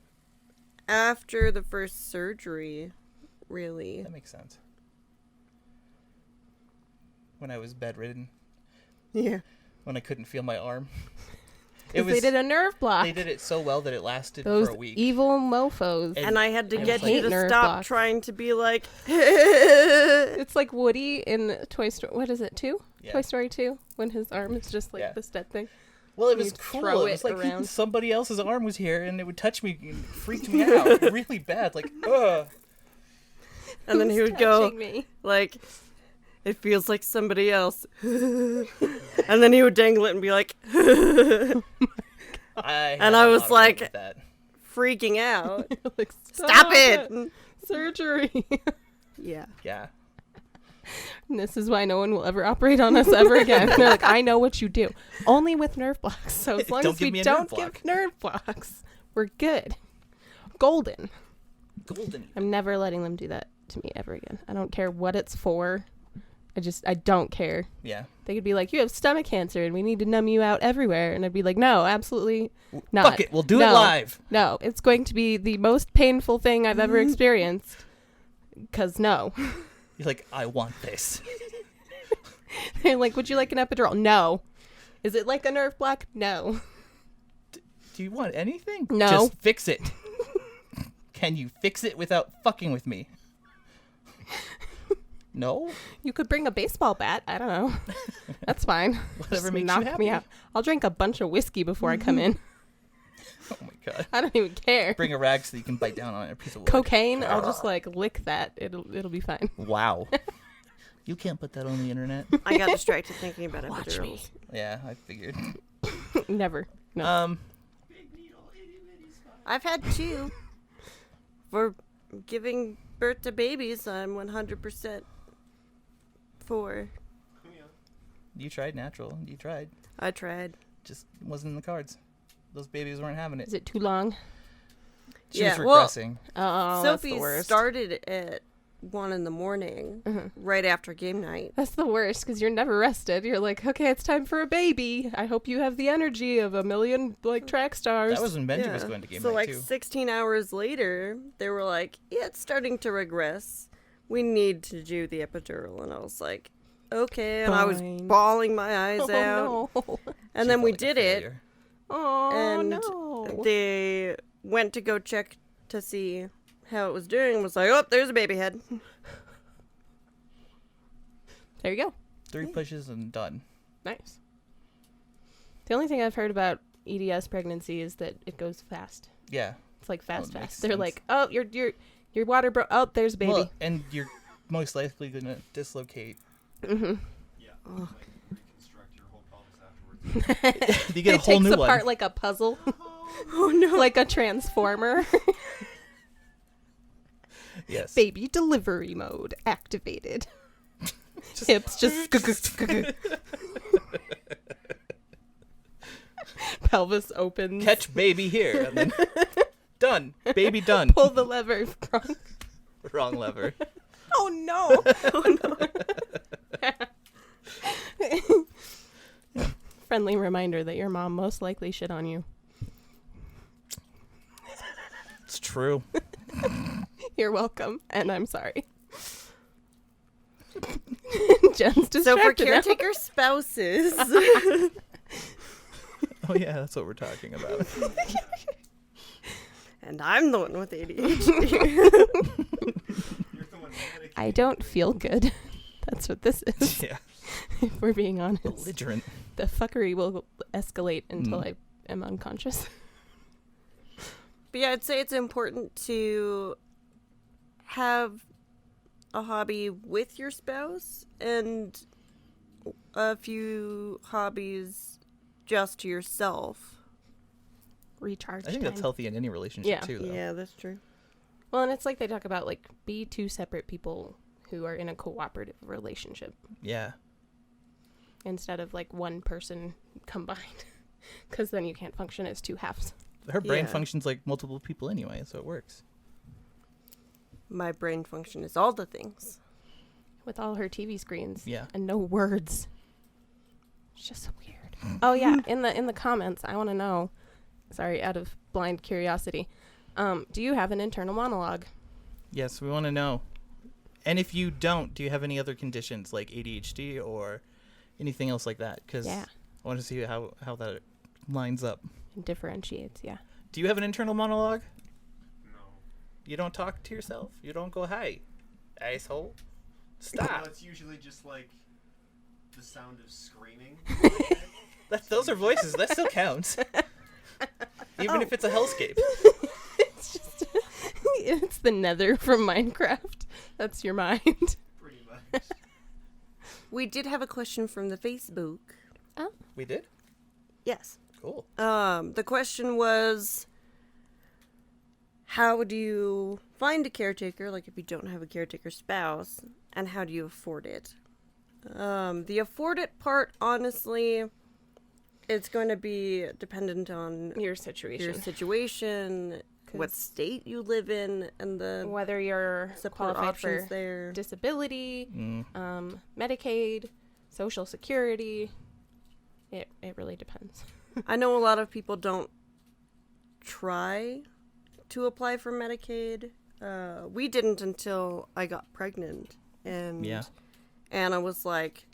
S3: after the first surgery, really.
S1: That makes sense. When I was bedridden,
S3: Yeah.
S1: when I couldn't feel my arm.
S2: Because they did a nerve block.
S1: They did it so well that it lasted
S2: Those
S1: for a week.
S2: evil mofos.
S3: And I had to
S1: I
S3: get
S1: hate
S3: you to
S2: nerve
S3: stop
S2: blocks.
S3: trying to be like.
S2: It's like Woody in Toy Story. What is it, 2?
S1: Yeah.
S2: Toy Story 2? When his arm is just like
S1: Yeah.
S2: this dead thing.
S1: Well, it was
S2: You'd
S1: cool.
S2: throw
S1: It was
S2: it
S1: like
S2: around.
S1: somebody else's arm was here and it would touch me and it freaked me out really bad. Like, ugh.
S3: And then he
S2: Who's
S3: would go,
S2: touching me?
S3: like, it feels like somebody else. And then he would dangle it and be like,
S1: I
S3: was
S1: was
S3: like-
S1: like, that.
S3: freaking out.
S2: Like,
S3: Stop it!
S2: Surgery.
S3: Yeah.
S1: Yeah.
S2: And this is why no one will ever operate on us ever again. They're like, I know what you do. Only with nerve blocks. So as long
S1: Don't
S2: as we
S1: give me a nerve
S2: don't
S1: block.
S2: give nerve blocks, we're good. Golden.
S1: Golden.
S2: I'm never letting them do that to me ever again. I don't care what it's for. I don't care.
S1: Yeah.
S2: They could be like, you have stomach cancer and we need to numb you out everywhere. And I'd be like, no, absolutely not.
S1: Fuck it. We'll do it
S2: No.
S1: live.
S2: No, it's going to be the most painful thing I've ever experienced. Because no.
S1: You're like, I want this.
S2: They're like, would you like an epidural? No. Is it like a nerve block? No.
S1: Do you want anything?
S2: No.
S1: Just fix it. Can you fix it without fucking with me? No?
S2: You could bring a baseball bat. I don't know. That's fine.
S1: Whatever
S2: Just
S1: makes you
S2: knock
S1: happy.
S2: me out. I'll drink a bunch of whiskey before I come in.
S1: Oh my god.
S2: I don't even care.
S1: Bring a rag so you can bite down on a piece of wood.
S2: Cocaine, I'll just like lick that. It'll be fine.
S1: Wow. You can't put that on the internet.
S3: I got distracted thinking about
S2: Watch me.
S3: epidurals.
S1: Yeah, I figured.
S2: Never. No.
S3: I've had 2. For giving birth to babies, I'm 100% for.
S1: You tried natural. You tried.
S3: I tried.
S1: Just wasn't in the cards. Those babies weren't having it.
S2: Is it too long?
S1: She
S3: Yeah,
S1: was
S3: well,
S1: regressing.
S2: Oh, that's the
S3: Sophie
S2: worst.
S3: started at 1 in the morning, right after game night.
S2: That's the worst because you're never rested. You're like, okay, it's time for a baby. I hope you have the energy of a million like track stars.
S1: That was when Benji was going to game
S3: so
S1: night
S3: like
S1: too.
S3: 16 hours later, they were like, yeah, it's starting to regress. We need to do the epidural. And I was like, okay. And I was
S2: Fine.
S3: bawling my eyes
S2: oh
S3: out.
S2: no.
S3: And
S1: She
S3: then we
S1: felt like a
S3: did it.
S1: failure.
S2: Oh
S3: And
S2: no.
S3: they went to go check to see how it was doing. Was like, oh, there's a baby head.
S2: There you go.
S1: 3 pushes and done.
S2: Nice. The only thing I've heard about EDS pregnancy is that it goes fast.
S1: Yeah.
S2: It's like fast,
S1: that makes
S2: fast. They're
S1: sense.
S2: like, oh, your water broke. Oh, there's a baby.
S1: Well, and you're most likely going to dislocate.
S2: Mm-hmm.
S4: Yeah. Like reconstruct your whole pelvis afterwards.
S1: You get a
S2: It
S1: whole
S2: takes
S1: new
S2: apart
S1: one.
S2: like a puzzle,
S3: Oh no.
S2: like a transformer.
S1: Yes.
S2: Baby delivery mode activated. Hips just pelvis opens.
S1: Catch baby here. And then done. Baby done.
S2: Pull the lever.
S1: Wrong lever.
S2: Oh no! Friendly reminder that your mom most likely shit on you.
S1: It's true.
S2: You're welcome, and I'm sorry. Jen's distracted
S3: So for
S2: now.
S3: caretaker spouses,
S1: Oh yeah, that's what we're talking about.
S3: and I'm the one with ADHD.
S4: You're the one medicated.
S2: I don't feel good. That's what this is.
S1: Yeah.
S2: If we're being honest,
S1: Belligerent.
S2: the fuckery will escalate until
S1: Mm.
S2: I am unconscious.
S3: But yeah, I'd say it's important to have a hobby with your spouse and a few hobbies just to yourself.
S2: Recharge.
S1: I think that's
S2: time.
S1: healthy in any relationship
S2: Yeah.
S1: too, though.
S3: Yeah, that's true.
S2: Well, and it's like they talk about like be 2 separate people who are in a cooperative relationship
S1: Yeah.
S2: instead of like one person combined, because then you can't function as 2 halves.
S1: Her brain
S3: Yeah.
S1: functions like multiple people anyway, so it works.
S3: My brain function is all the things.
S2: with all her TV screens.
S1: Yeah.
S2: And no words. It's just so weird. Oh yeah, in the comments, I want to know. Sorry, out of blind curiosity, do you have an internal monologue?
S1: Yes, we want to know. And if you don't, do you have any other conditions like ADHD or anything else like that? Because
S2: Yeah.
S1: I want to see how that lines up.
S2: And differentiates, yeah.
S1: Do you have an internal monologue?
S4: No.
S1: You don't talk to yourself? You don't go, "Hey, asshole,
S4: Well,
S1: stop."
S4: it's usually just like the sound of screaming.
S1: Those are voices. That still counts. Even if it's a hellscape.
S2: It's just it's the Nether from Minecraft. That's your mind.
S4: Pretty much.
S3: We did have a question from the Facebook.
S1: We did?
S3: Yes.
S1: Cool.
S3: The question was, how do you find a caretaker, like if you don't have a caretaker spouse, and how do you afford it? The afford it part, honestly, it's going to be dependent on
S2: Your situation.
S3: your situation, what state you live in, and the
S2: Whether you're
S3: support
S2: qualified
S3: options
S2: for
S3: there.
S2: disability,
S1: Mm.
S2: Medicaid, Social Security. It really depends.
S3: I know a lot of people don't try to apply for Medicaid. We didn't until I got pregnant, and
S1: Yeah.
S3: Anna was like,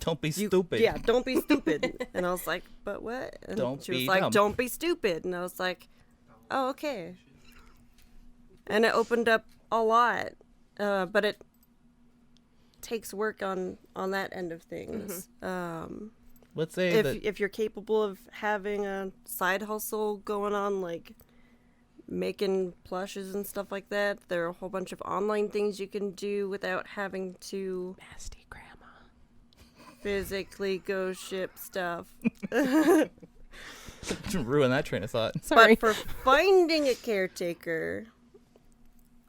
S1: Don't be
S3: "You-
S1: stupid.
S3: Yeah, don't be stupid." And I was like, "But what?" And
S1: Don't
S3: she was
S1: be
S3: like,
S1: dumb.
S3: "Don't be stupid." And I was like, "Oh, okay." And it opened up a lot, but it takes work on that end of things.
S1: Let's say that
S3: If you're capable of having a side hustle going on, like making plushes and stuff like that, there are a whole bunch of online things you can do without having to
S2: Nasty grandma.
S3: physically go ship stuff.
S1: ruin that train of thought.
S2: Sorry.
S3: But for finding a caretaker,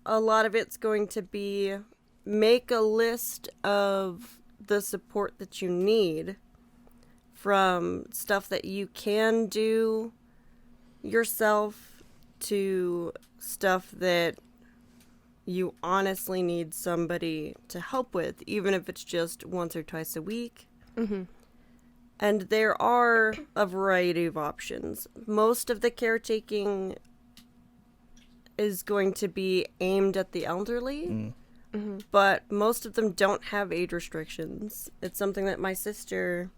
S3: a lot of it's going to be make a list of the support that you need, from stuff that you can do yourself to stuff that you honestly need somebody to help with, even if it's just once or twice a week.
S2: Mm-hmm.
S3: And there are a variety of options. Most of the caretaking is going to be aimed at the elderly, but most of them don't have age restrictions. It's something that my sister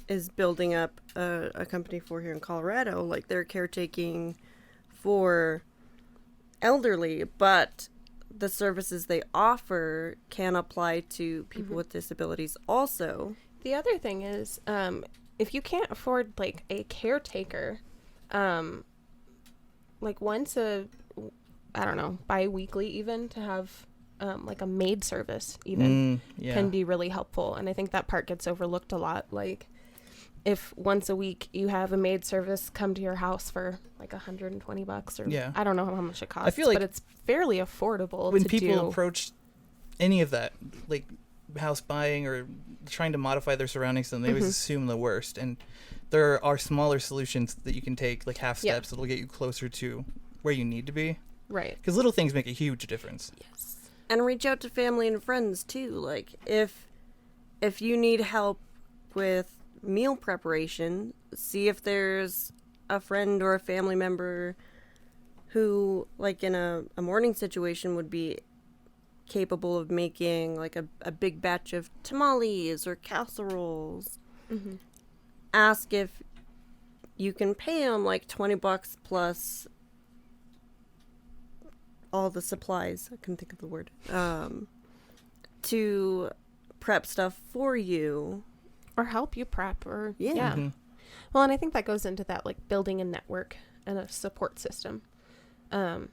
S3: is building up a company for here in Colorado. Like, they're caretaking for elderly, but the services they offer can apply to people with disabilities also.
S2: The other thing is, if you can't afford like a caretaker, like once bi-weekly even, to have like a maid service even
S1: Yeah.
S2: can be really helpful. And I think that part gets overlooked a lot. Like, if once a week you have a maid service come to your house for like $120 or
S1: Yeah.
S2: I don't know how much it costs,
S1: feel like
S2: but it's fairly affordable
S1: when
S2: to
S1: people
S2: do.
S1: approach any of that, like house buying or trying to modify their surroundings, then they always assume the worst. And there are smaller solutions that you can take, like half
S2: Yeah.
S1: steps that'll get you closer to where you need to be.
S2: Right.
S1: Because little things make a huge difference.
S2: Yes.
S3: And reach out to family and friends too. Like, if you need help with meal preparation, see if there's a friend or a family member who, like in a morning situation, would be capable of making like a big batch of tamales or casseroles.
S2: Mm-hmm.
S3: Ask if you can pay them like $20 plus all the supplies, I couldn't think of the word, to prep stuff for you.
S2: Or help you prep, or
S3: Yeah.
S1: Mhm.
S2: Well, and I think that goes into that, like building a network and a support system, and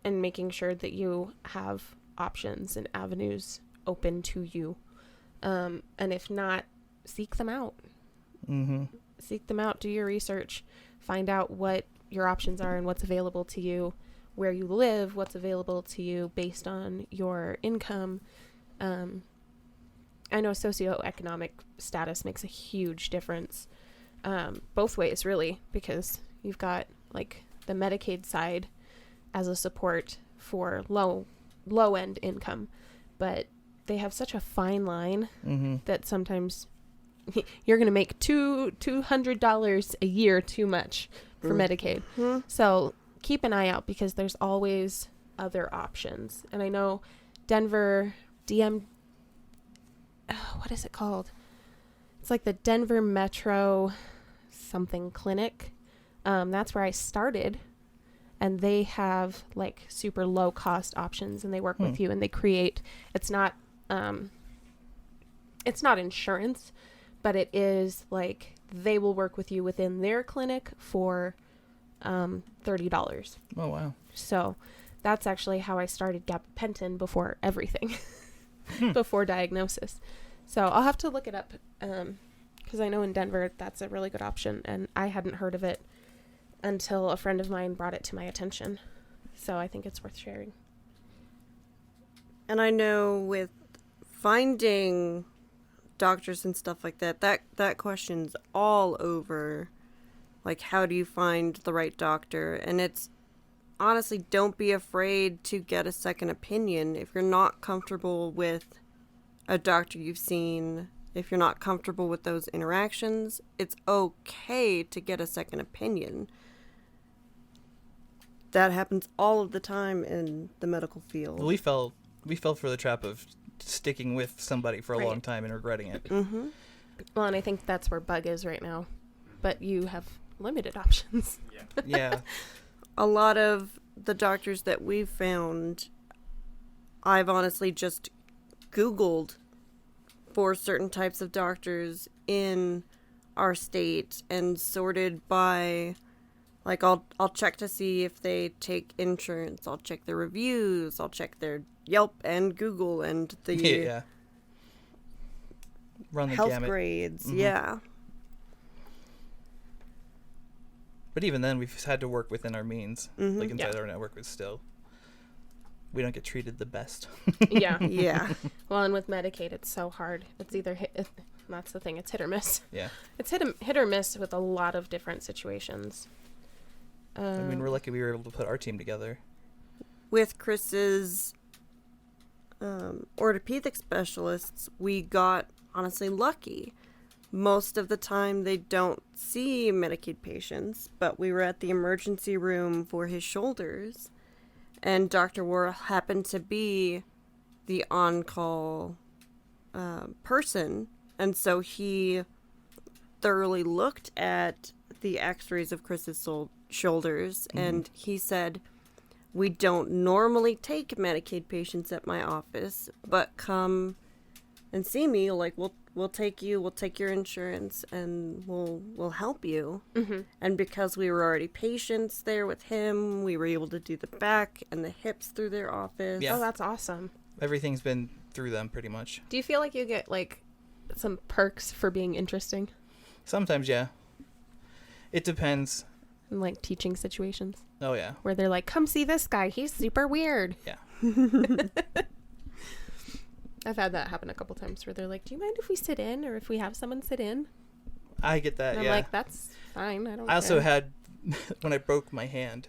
S2: making sure that you have options and avenues open to you. And if not, seek them out.
S1: Mm-hmm.
S2: Seek them out, do your research, find out what your options are and what's available to you, where you live, what's available to you based on your income. I know socioeconomic status makes a huge difference, both ways really, because you've got like the Medicaid side as a support for low end income, but they have such a fine line
S1: Mm-hmm.
S2: that sometimes you're going to make $200 a year too much for Medicaid.
S3: Hmm.
S2: So keep an eye out because there's always other options. And I know Denver what is it called? It's like the Denver Metro something clinic. That's where I started. And they have like super low cost options, and they work with you, and they create, it's not insurance, but it is like they will work with you within their clinic for $30.
S1: Oh, wow.
S2: So that's actually how I started gabapentin before everything, before diagnosis. So I'll have to look it up because I know in Denver that's a really good option, and I hadn't heard of it until a friend of mine brought it to my attention. So I think it's worth sharing.
S3: And I know with finding doctors and stuff like that, that question's all over. Like, how do you find the right doctor? And it's honestly, don't be afraid to get a second opinion if you're not comfortable with a doctor you've seen. If you're not comfortable with those interactions, it's okay to get a second opinion. That happens all of the time in the medical field.
S1: We fell for the trap of sticking with somebody for a
S2: Right.
S1: long time and regretting it.
S3: Mm-hmm.
S2: Well, and I think that's where Bug is right now. But you have limited options.
S1: Yeah.
S3: A lot of the doctors that we've found, I've honestly just Googled for certain types of doctors in our state and sorted by, like, I'll check to see if they take insurance. I'll check their reviews. I'll check their Yelp and Google and the
S1: Yeah. Run the
S3: health
S1: gamut.
S3: grades.
S1: Mhm.
S3: Yeah.
S1: But even then, we've had to work within our means.
S3: Mhm.
S1: Like inside
S2: Yeah.
S1: our network, is still, we don't get treated the best.
S2: Yeah.
S3: Yeah.
S2: Well, and with Medicaid, it's so hard. It's either that's the thing. It's hit or miss.
S1: Yeah.
S2: It's hit or miss with a lot of different situations.
S1: I mean, we're lucky we were able to put our team together.
S3: With Chris's orthopedic specialists, we got honestly lucky. Most of the time they don't see Medicaid patients, but we were at the emergency room for his shoulders, and Dr. Worrell happened to be the on-call person, and so he thoroughly looked at the x-rays of Chris's shoulders, and he said, "We don't normally take Medicaid patients at my office, but come and see me. Like, we'll take you, we'll take your insurance, and we'll help you."
S2: Mm-hmm.
S3: And because we were already patients there with him, we were able to do the back and the hips through their office.
S1: Yeah.
S2: Oh, that's awesome.
S1: Everything's been through them pretty much.
S2: Do you feel like you get like some perks for being interesting
S1: Sometimes, yeah. It depends.
S2: in like teaching situations
S1: Oh, yeah.
S2: where they're like, "Come see this guy. He's super weird."
S1: Yeah.
S2: I've had that happen a couple times where they're like, "Do you mind if we sit in, or if we have someone sit in?"
S1: I get that,
S2: And I'm
S1: yeah.
S2: like, "That's fine. I don't."
S1: I also
S2: care."
S1: had, when I broke my hand,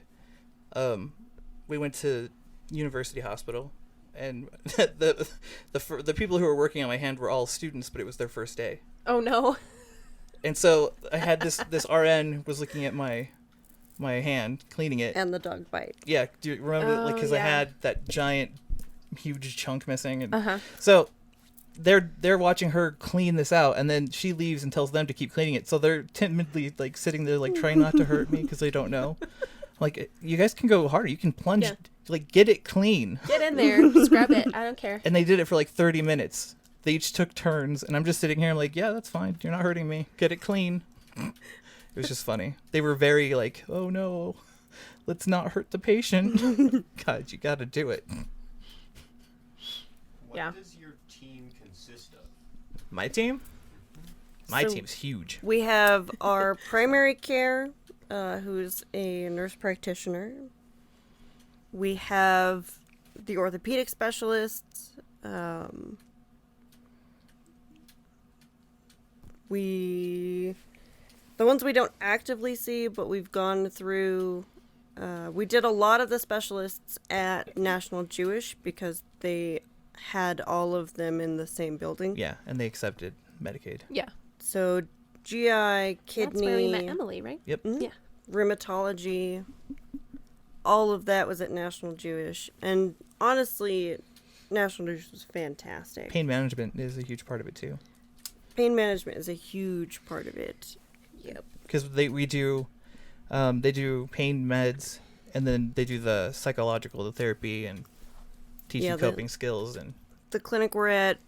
S1: we went to University Hospital, and the people who were working on my hand were all students, but it was their first day.
S2: Oh no.
S1: And so I had this RN was looking at my hand, cleaning it.
S3: And the dog bite.
S1: Yeah, do you remember?
S2: Oh,
S1: Like, because I
S2: yeah.
S1: had that giant, huge chunk missing, and
S2: Uh-huh.
S1: so they're watching her clean this out, and then she leaves and tells them to keep cleaning it. So they're timidly like sitting there, like trying not to hurt me because they don't know. Like, you guys can go harder. You can plunge,
S2: Yeah.
S1: like, get it clean.
S2: Get in there, scrub it. I don't care.
S1: And they did it for like 30 minutes. They each took turns, and I'm just sitting here. I'm like, yeah, that's fine. You're not hurting me. Get it clean. It was just funny. They were very like, oh no, let's not hurt the patient. God, you got to do it.
S4: What
S2: Yeah.
S4: does your team consist of?
S1: My team? My
S3: So-
S1: team's huge.
S3: We have our primary care, who's a nurse practitioner. We have the orthopedic specialists. The ones we don't actively see, but we've gone through. We did a lot of the specialists at National Jewish because they had all of them in the same building.
S1: Yeah, and they accepted Medicaid.
S2: Yeah.
S3: So GI, kidney,
S2: That's where we met Emily, right?
S1: Yep.
S2: Yeah.
S3: rheumatology, all of that was at National Jewish. And honestly, National Jewish was fantastic.
S1: Pain management is a huge part of it too.
S3: Pain management is a huge part of it.
S2: Yep.
S1: Because they do pain meds, and then they do the psychological, the therapy, and teach you coping skills. And
S3: the clinic we're at,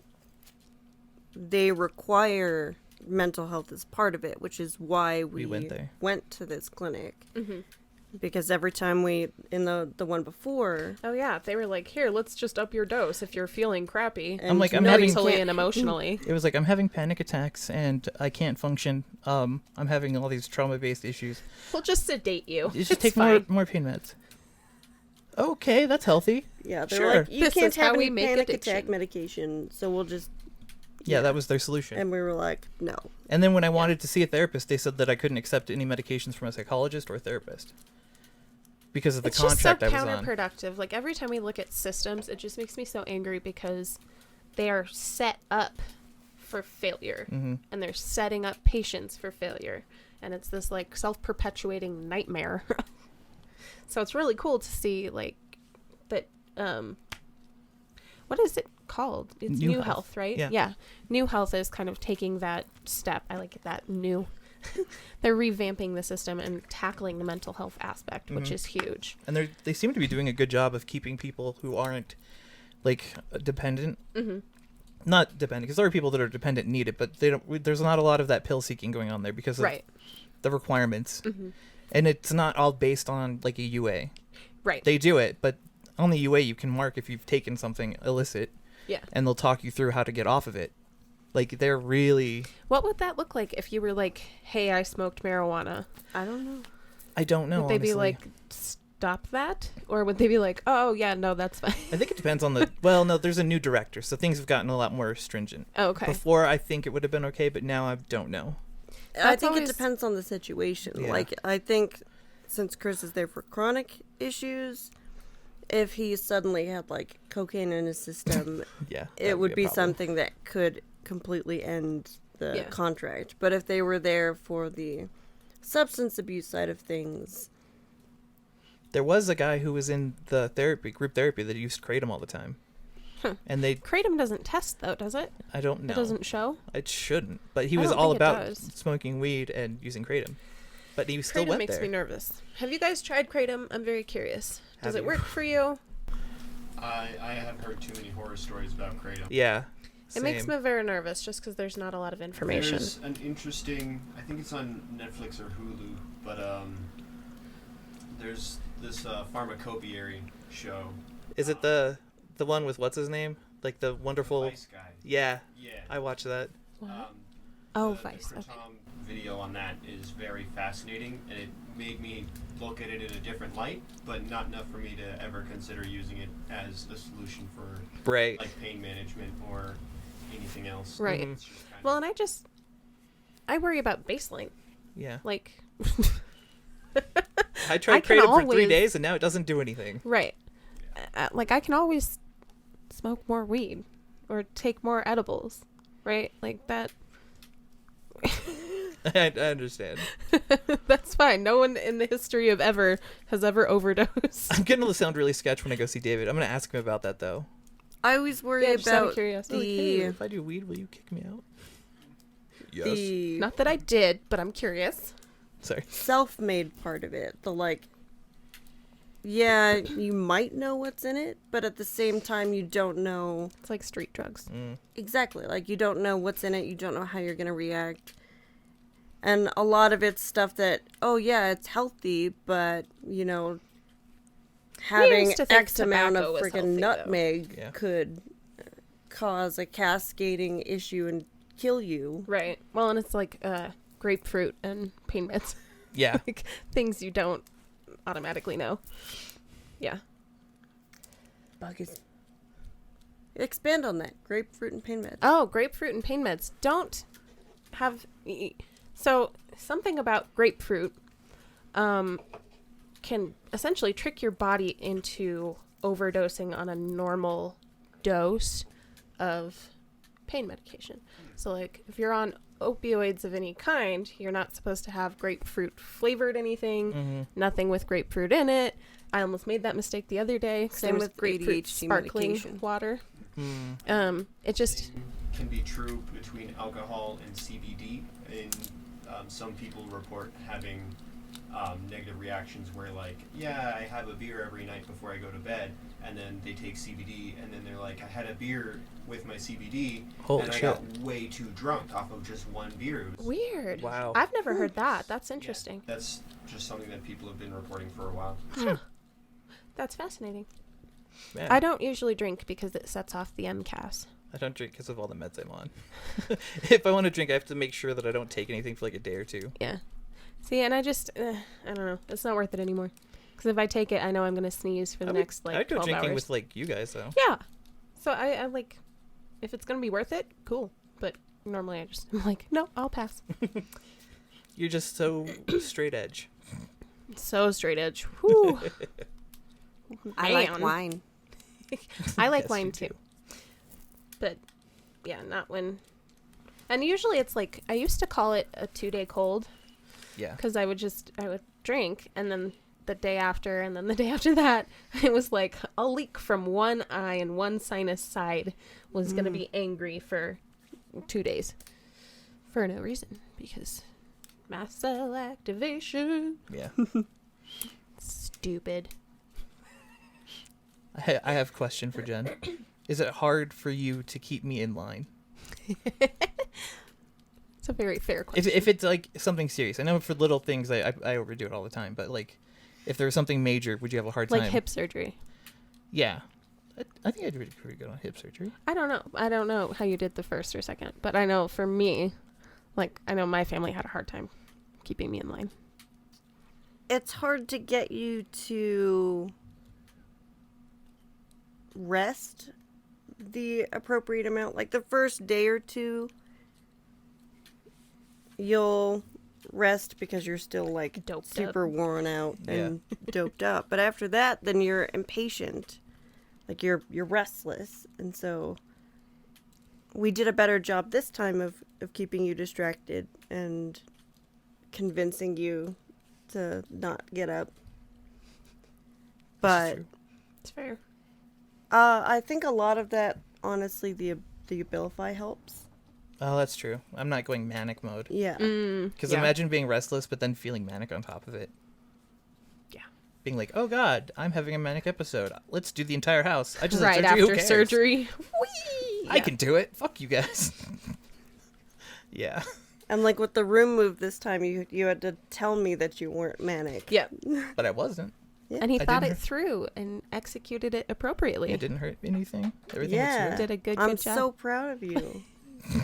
S3: they require mental health as part of it, which is why we
S1: went there.
S3: Went to this clinic.
S2: Mm-hmm.
S3: Because every time in the one before,
S2: Oh yeah, they were like, here, let's just up your dose if you're feeling crappy.
S3: and
S1: I'm
S3: no,
S1: having-
S3: you
S2: mentally
S3: can't-
S2: and emotionally.
S1: it was like, I'm having panic attacks and I can't function. I'm having all these trauma-based issues.
S2: We'll just sedate you.
S1: You just
S2: It's
S1: take
S2: fine.
S1: more pain meds. Okay, that's healthy.
S3: Yeah, they're
S1: Sure.
S3: like, you
S2: This
S3: can't
S2: is how
S3: have
S2: we
S3: any
S2: make
S3: panic
S2: addiction.
S3: attack medication, so we'll just...
S1: Yeah, that was their solution.
S3: And we were like, no.
S1: And then when I wanted to see a therapist, they said that I couldn't accept any medications from a psychologist or a therapist because of the
S2: It's just so
S1: contract I was on.
S2: counterproductive. Like every time we look at systems, it just makes me so angry because they are set up for failure,
S1: Mm-hmm.
S2: and they're setting up patients for failure, and it's this like self-perpetuating nightmare. So it's really cool to see like that. What is it called? It's
S1: New
S2: New
S1: Health.
S2: Health, right?
S1: Yeah.
S2: New Health is kind of taking that step. I like that new. They're revamping the system and tackling the mental health aspect, which
S1: Mhm.
S2: is huge.
S1: And they seem to be doing a good job of keeping people who aren't like dependent.
S2: Mm-hmm.
S1: Not dependent, because there are people that are dependent and need it, but they don't. There's not a lot of that pill seeking going on there because of
S2: Right.
S1: the requirements,
S2: Mm-hmm.
S1: and it's not all based on like a UA.
S2: Right.
S1: They do it, but on the UA you can mark if you've taken something illicit,
S2: Yeah.
S1: and they'll talk you through how to get off of it. Like they're really.
S2: What would that look like if you were like, "Hey, I smoked marijuana"?
S3: I don't know.
S1: I don't know.
S2: Would they be
S1: honestly.
S2: like, "Stop that," or would they be like, "Oh yeah, no, that's fine"?
S1: I think it depends on the. Well, no, there's a new director, so things have gotten a lot more stringent.
S2: Oh, okay.
S1: Before, I think it would have been okay, but now I don't know.
S3: I
S2: That's
S3: think
S2: always-
S3: it depends on the situation.
S1: Yeah.
S3: Like, I think since Chris is there for chronic issues, if he suddenly had, like, cocaine in his system,
S1: Yeah,
S3: it would
S1: a
S3: be
S1: problem.
S3: something that could completely end the
S2: Yeah.
S3: contract. But if they were there for the substance abuse side of things,
S1: There was a guy who was in the group therapy that used kratom all the time,
S2: Huh.
S1: and they.
S2: Kratom doesn't test though, does it?
S1: I don't know.
S2: It doesn't show.
S1: It shouldn't, but he
S2: I
S1: was
S2: don't
S1: all
S2: think it
S1: about
S2: does.
S1: smoking weed and using kratom, but he still
S2: Kratom
S1: went
S2: makes
S1: there.
S2: me nervous. Have you guys tried kratom? I'm very curious. Does
S1: Have
S2: it
S1: you?
S2: work for you?
S4: I have heard too many horror stories about kratom.
S1: Yeah,
S2: It makes
S1: same.
S2: me very nervous just because there's not a lot of information.
S4: There's an interesting, I think it's on Netflix or Hulu, but there's this pharmacopoeiary show.
S1: Is it the one with what's his name? Like the wonderful.
S4: Vice guy.
S1: Yeah,
S4: Yeah.
S1: I watched that.
S2: What?
S4: Um,
S2: Oh,
S4: the
S2: Vice, okay.
S4: Kratom video on that is very fascinating, and it made me look at it in a different light, but not enough for me to ever consider using it as a solution for
S1: Right.
S4: like pain management or anything else.
S2: Right.
S1: Mhm.
S4: It's just kind
S2: Well,
S4: of,
S2: and I worry about baseline.
S1: Yeah.
S2: Like,
S1: I tried
S2: can
S1: kratom for 3
S2: always-
S1: days and now it doesn't do anything.
S2: right. Like, I can always smoke more weed or take more edibles, right? Like, that.
S1: I understand.
S2: That's fine. No one in the history of ever has ever overdosed.
S1: I'm getting to sound really sketch when I go see David. I'm gonna ask him about that though.
S3: I always worry
S2: Yeah, just out of
S3: about
S2: curiosity.
S1: If I do weed, will you kick me out? Yes.
S3: the
S2: Not that I did, but I'm curious.
S1: Sorry.
S3: self-made part of it. The, like, yeah, you might know what's in it, but at the same time, you don't know
S2: It's like street drugs.
S1: Mm.
S3: exactly. Like, you don't know what's in it. You don't know how you're going to react. And a lot of it's stuff that, oh, yeah, it's healthy, but, you know, having
S2: used to think
S3: X amount of
S2: tobacco was
S3: freaking
S2: healthy, though.
S3: nutmeg
S1: Yeah.
S3: could cause a cascading issue and kill you.
S2: Right. Well, and it's like grapefruit and pain meds.
S1: Yeah.
S2: Like things you don't automatically know. Yeah.
S3: Bug is... Expand on that. Grapefruit and pain meds.
S2: Oh, grapefruit and pain meds. Don't have... So, something about grapefruit can essentially trick your body into overdosing on a normal dose of pain medication. So, like, if you're on opioids of any kind, you're not supposed to have grapefruit flavored anything, nothing with grapefruit in it. I almost made that mistake the other day.
S3: Same with
S2: grapefruit
S3: ADHD
S2: sparkling
S3: medication.
S2: water. It just
S4: Can be true between alcohol and CBD, and some people report having negative reactions where, like, yeah, I have a beer every night before I go to bed, and then they take CBD, and then they're like, I had a beer with my CBD, and I got way too drunk off of just one beer. It was
S2: weird.
S1: Wow.
S2: I've never heard that. That's interesting.
S4: Yeah, that's just something that people have been reporting for a while.
S2: That's fascinating.
S1: Man,
S2: I don't usually drink because it sets off the MCAS.
S1: I don't drink because of all the meds I'm on. If I want to drink, I have to make sure that I don't take anything for like a day or two.
S2: Yeah. See, and I just, I don't know. It's not worth it anymore. Because if I take it, I know I'm going to sneeze for the next, like,
S1: I'd go
S2: 12
S1: drinking
S2: hours.
S1: with like you guys though.
S2: Yeah. So I like, if it's going to be worth it, cool. But normally I'm like, no, I'll pass.
S1: You're just so straight edge.
S2: So straight edge. Whew.
S3: I like
S2: Man.
S3: wine.
S2: I like
S1: Yes,
S2: wine
S1: you
S2: too.
S1: do.
S2: But yeah, not when. And usually it's like, I used to call it a 2-day cold
S1: Yeah.
S2: because I would drink, and then the day after, and then the day after that, it was like a leak from one eye and one sinus side was going to be angry for 2 days for no reason, because mast cell activation.
S1: Yeah.
S2: Stupid.
S1: I have a question for Jen. Is it hard for you to keep me in line?
S2: It's a very fair question.
S1: If it's like something serious, I know for little things I overdo it all the time, but like if there was something major, would you have a hard time?
S2: Like hip surgery.
S1: Yeah, I think I did pretty good on hip surgery.
S2: I don't know how you did the first or second, but I know for me, like, I know my family had a hard time keeping me in line.
S3: It's hard to get you to rest the appropriate amount. Like the first day or two, you'll rest because you're still like
S2: Doped
S3: super
S2: up.
S3: worn out and doped up. But after that, then you're impatient. Like you're restless. And so we did a better job this time of keeping you distracted and convincing you to not get up. But
S2: It's fair.
S3: I think a lot of that, honestly, the Abilify helps.
S1: Oh, that's true. I'm not going manic mode.
S3: Yeah.
S1: Because imagine being restless, but then feeling manic on top of it.
S2: Yeah.
S1: Being like, oh God, I'm having a manic episode. Let's do the entire house. I just
S2: Right
S1: had surgery. Who
S2: after
S1: cares?
S2: surgery. Whee!
S1: I can do it. Fuck you guys. Yeah.
S3: And like with the room move this time, you had to tell me that you weren't manic.
S2: Yep.
S1: But I wasn't.
S3: Yeah.
S2: And he
S1: I
S2: thought
S1: didn't
S2: it through and executed it appropriately.
S1: It didn't hurt anything. Everything
S3: Yeah.
S1: looks
S2: Did a good
S3: I'm
S2: job.
S3: so proud of you.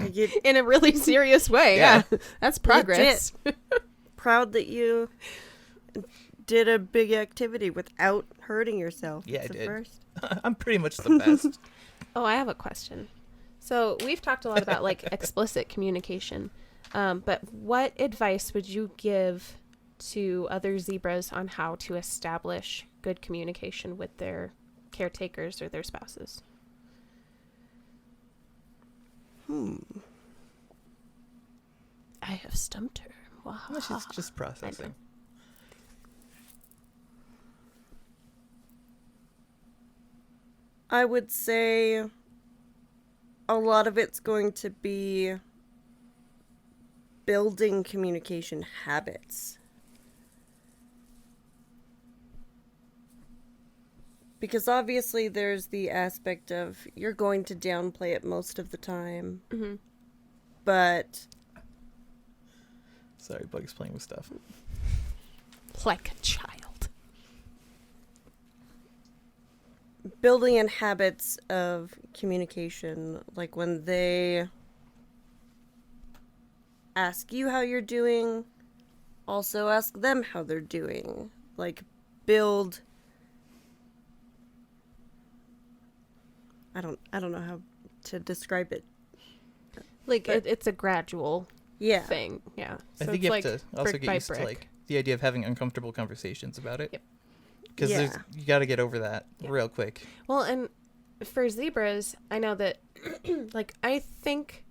S3: Like, you
S2: In a really serious way.
S1: Yeah.
S2: Yeah. That's progress.
S3: proud that you did a big activity without hurting yourself.
S1: Yeah,
S3: It's
S1: I
S3: the
S1: did.
S3: First.
S1: I'm pretty much the best.
S2: Oh, I have a question. So we've talked a lot about like explicit communication, but what advice would you give to other zebras on how to establish good communication with their caretakers or their spouses? I have stumped her. Wow.
S1: She's just processing.
S3: I would say a lot of it's going to be building communication habits. Because obviously there's the aspect of you're going to downplay it most of the time.
S2: Mm-hmm.
S3: But
S1: Sorry, Bug's playing with stuff.
S2: Like a child.
S3: building in habits of communication, like when they ask you how you're doing, also ask them how they're doing. Like, build... I don't know how to describe it.
S2: Like,
S3: But-
S2: it's a gradual
S3: Yeah.
S2: thing. Yeah.
S1: I
S2: So
S1: think
S2: it's
S1: you
S2: like
S1: have to also
S2: brick
S1: get
S2: by
S1: used to
S2: brick.
S1: like the idea of having uncomfortable conversations about it.
S2: Yep.
S1: Because
S3: Yeah.
S1: you got to get over that
S2: Yeah.
S1: real quick.
S2: Well, and for zebras, I know that, like, I think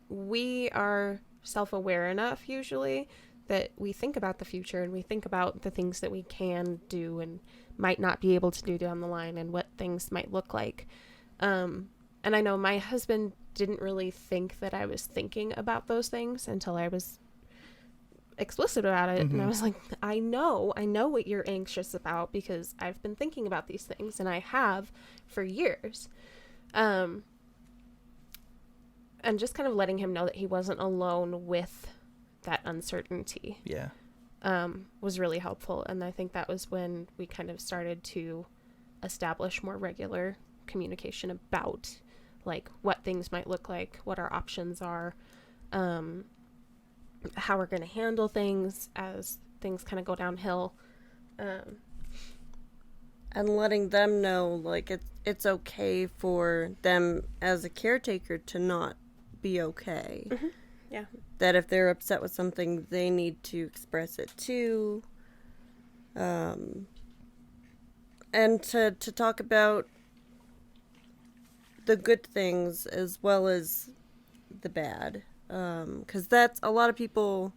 S2: we are self-aware enough usually that we think about the future and we think about the things that we can do and might not be able to do down the line and what things might look like. And I know my husband didn't really think that I was thinking about those things until I was explicit about it. And I was like, I know what you're anxious about because I've been thinking about these things and I have for years. And just kind of letting him know that he wasn't alone with that uncertainty.
S1: Yeah.
S2: Was really helpful. And I think that was when we kind of started to establish more regular communication about like what things might look like, what our options are, how we're going to handle things as things kind of go downhill.
S3: And letting them know, like, it's okay for them as a caretaker to not be okay.
S2: Mm-hmm. Yeah.
S3: That if they're upset with something, they need to express it too. And to talk about the good things as well as the bad. Because that's a lot of people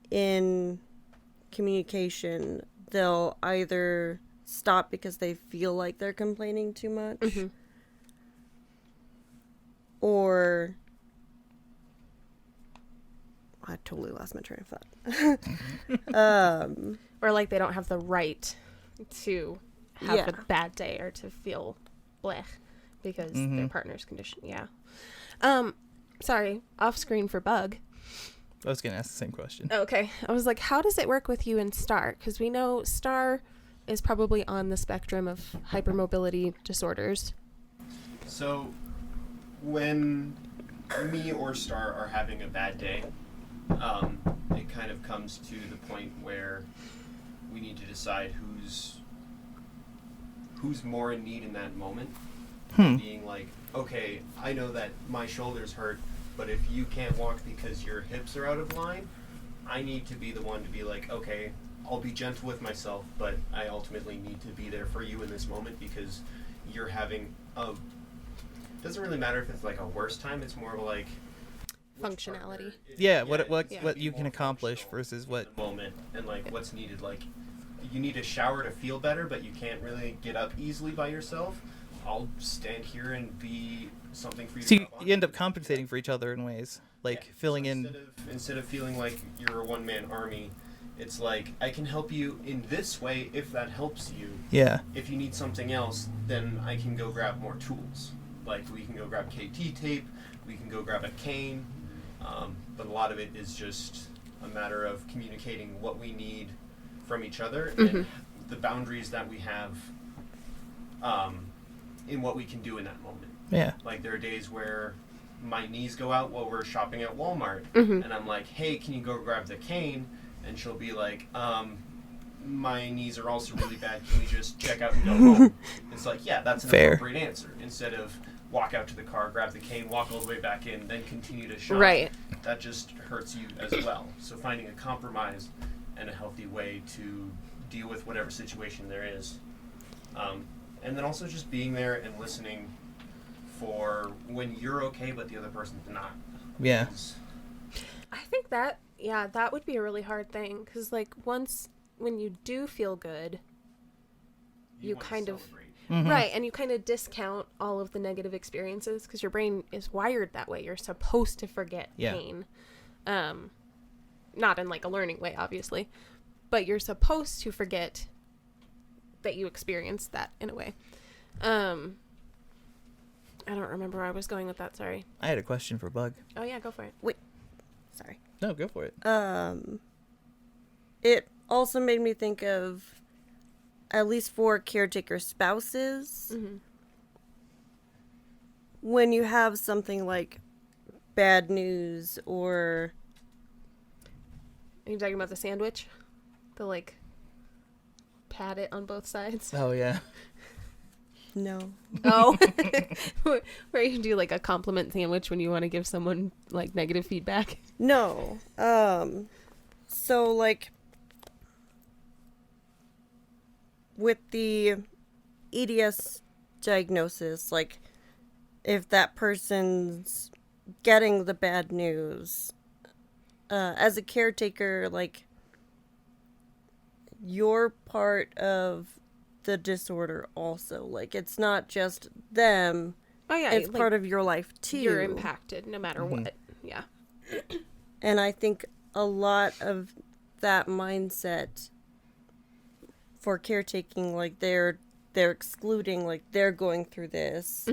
S3: in communication, they'll either stop because they feel like they're complaining too much, or I totally lost my train of thought.
S2: Or like they don't have the right to have a bad day or to feel blech because their partner's condition. Yeah. Sorry, off screen for Bug.
S1: I was going to ask the same question.
S2: Okay. I was like, how does it work with you and Star? Because we know Star is probably on the spectrum of hypermobility disorders.
S4: So, when me or Star are having a bad day, it kind of comes to the point where we need to decide who's more in need in that moment. Being like, okay, I know that my shoulders hurt, but if you can't walk because your hips are out of line, I need to be the one to be like, okay, I'll be gentle with myself, but I ultimately need to be there for you in this moment because you're having doesn't really matter if it's like a worse time, it's more of like
S2: Functionality.
S1: Yeah, what you can accomplish versus what
S4: moment and like what's needed. Like you need a shower to feel better, but you can't really get up easily by yourself. I'll stand here and be something for you.
S1: So
S4: to
S1: you end up compensating for each other in ways, like filling in.
S4: Instead of feeling like you're a one-man army, it's like I can help you in this way if that helps you.
S1: Yeah.
S4: If you need something else, then I can go grab more tools. Like we can go grab KT tape, we can go grab a cane, but a lot of it is just a matter of communicating what we need from each other and the boundaries that we have in what we can do in that moment.
S1: Yeah.
S4: Like there are days where my knees go out while we're shopping at Walmart, and I'm like, hey, can you go grab the cane? And she'll be like, my knees are also really bad. Can we just check out and go home? It's like, yeah, that's an
S1: Fair.
S4: appropriate answer. Instead of walk out to the car, grab the cane, walk all the way back in, then continue to shop.
S2: Right.
S4: That just hurts you as well. So finding a compromise and a healthy way to deal with whatever situation there is. And then also just being there and listening for when you're okay but the other person's not.
S1: Yeah.
S2: I think that would be a really hard thing because like when you do feel good, you
S4: wanna
S2: kind of
S4: celebrate.
S2: right, and you kind of discount all of the negative experiences because your brain is wired that way. You're supposed to forget pain, not in like a learning way, obviously, but you're supposed to forget that you experienced that in a way. I don't remember where I was going with that. Sorry.
S1: I had a question for Bug.
S2: Oh yeah, go for it.
S3: Sorry.
S1: No, go for it.
S3: It also made me think of, at least for caretaker spouses, when you have something like bad news or...
S2: Are you talking about the sandwich? The like pat it on both sides?
S1: Oh yeah.
S3: No.
S2: Oh. Where you do like a compliment sandwich when you want to give someone like negative feedback?
S3: No. So like with the EDS diagnosis, like if that person's getting the bad news, as a caretaker, like you're part of the disorder also. Like it's not just them.
S2: Oh yeah,
S3: It's
S2: like,
S3: part of your life too.
S2: you're impacted no matter what. Yeah.
S3: And I think a lot of that mindset for caretaking, like they're excluding, like they're going through this,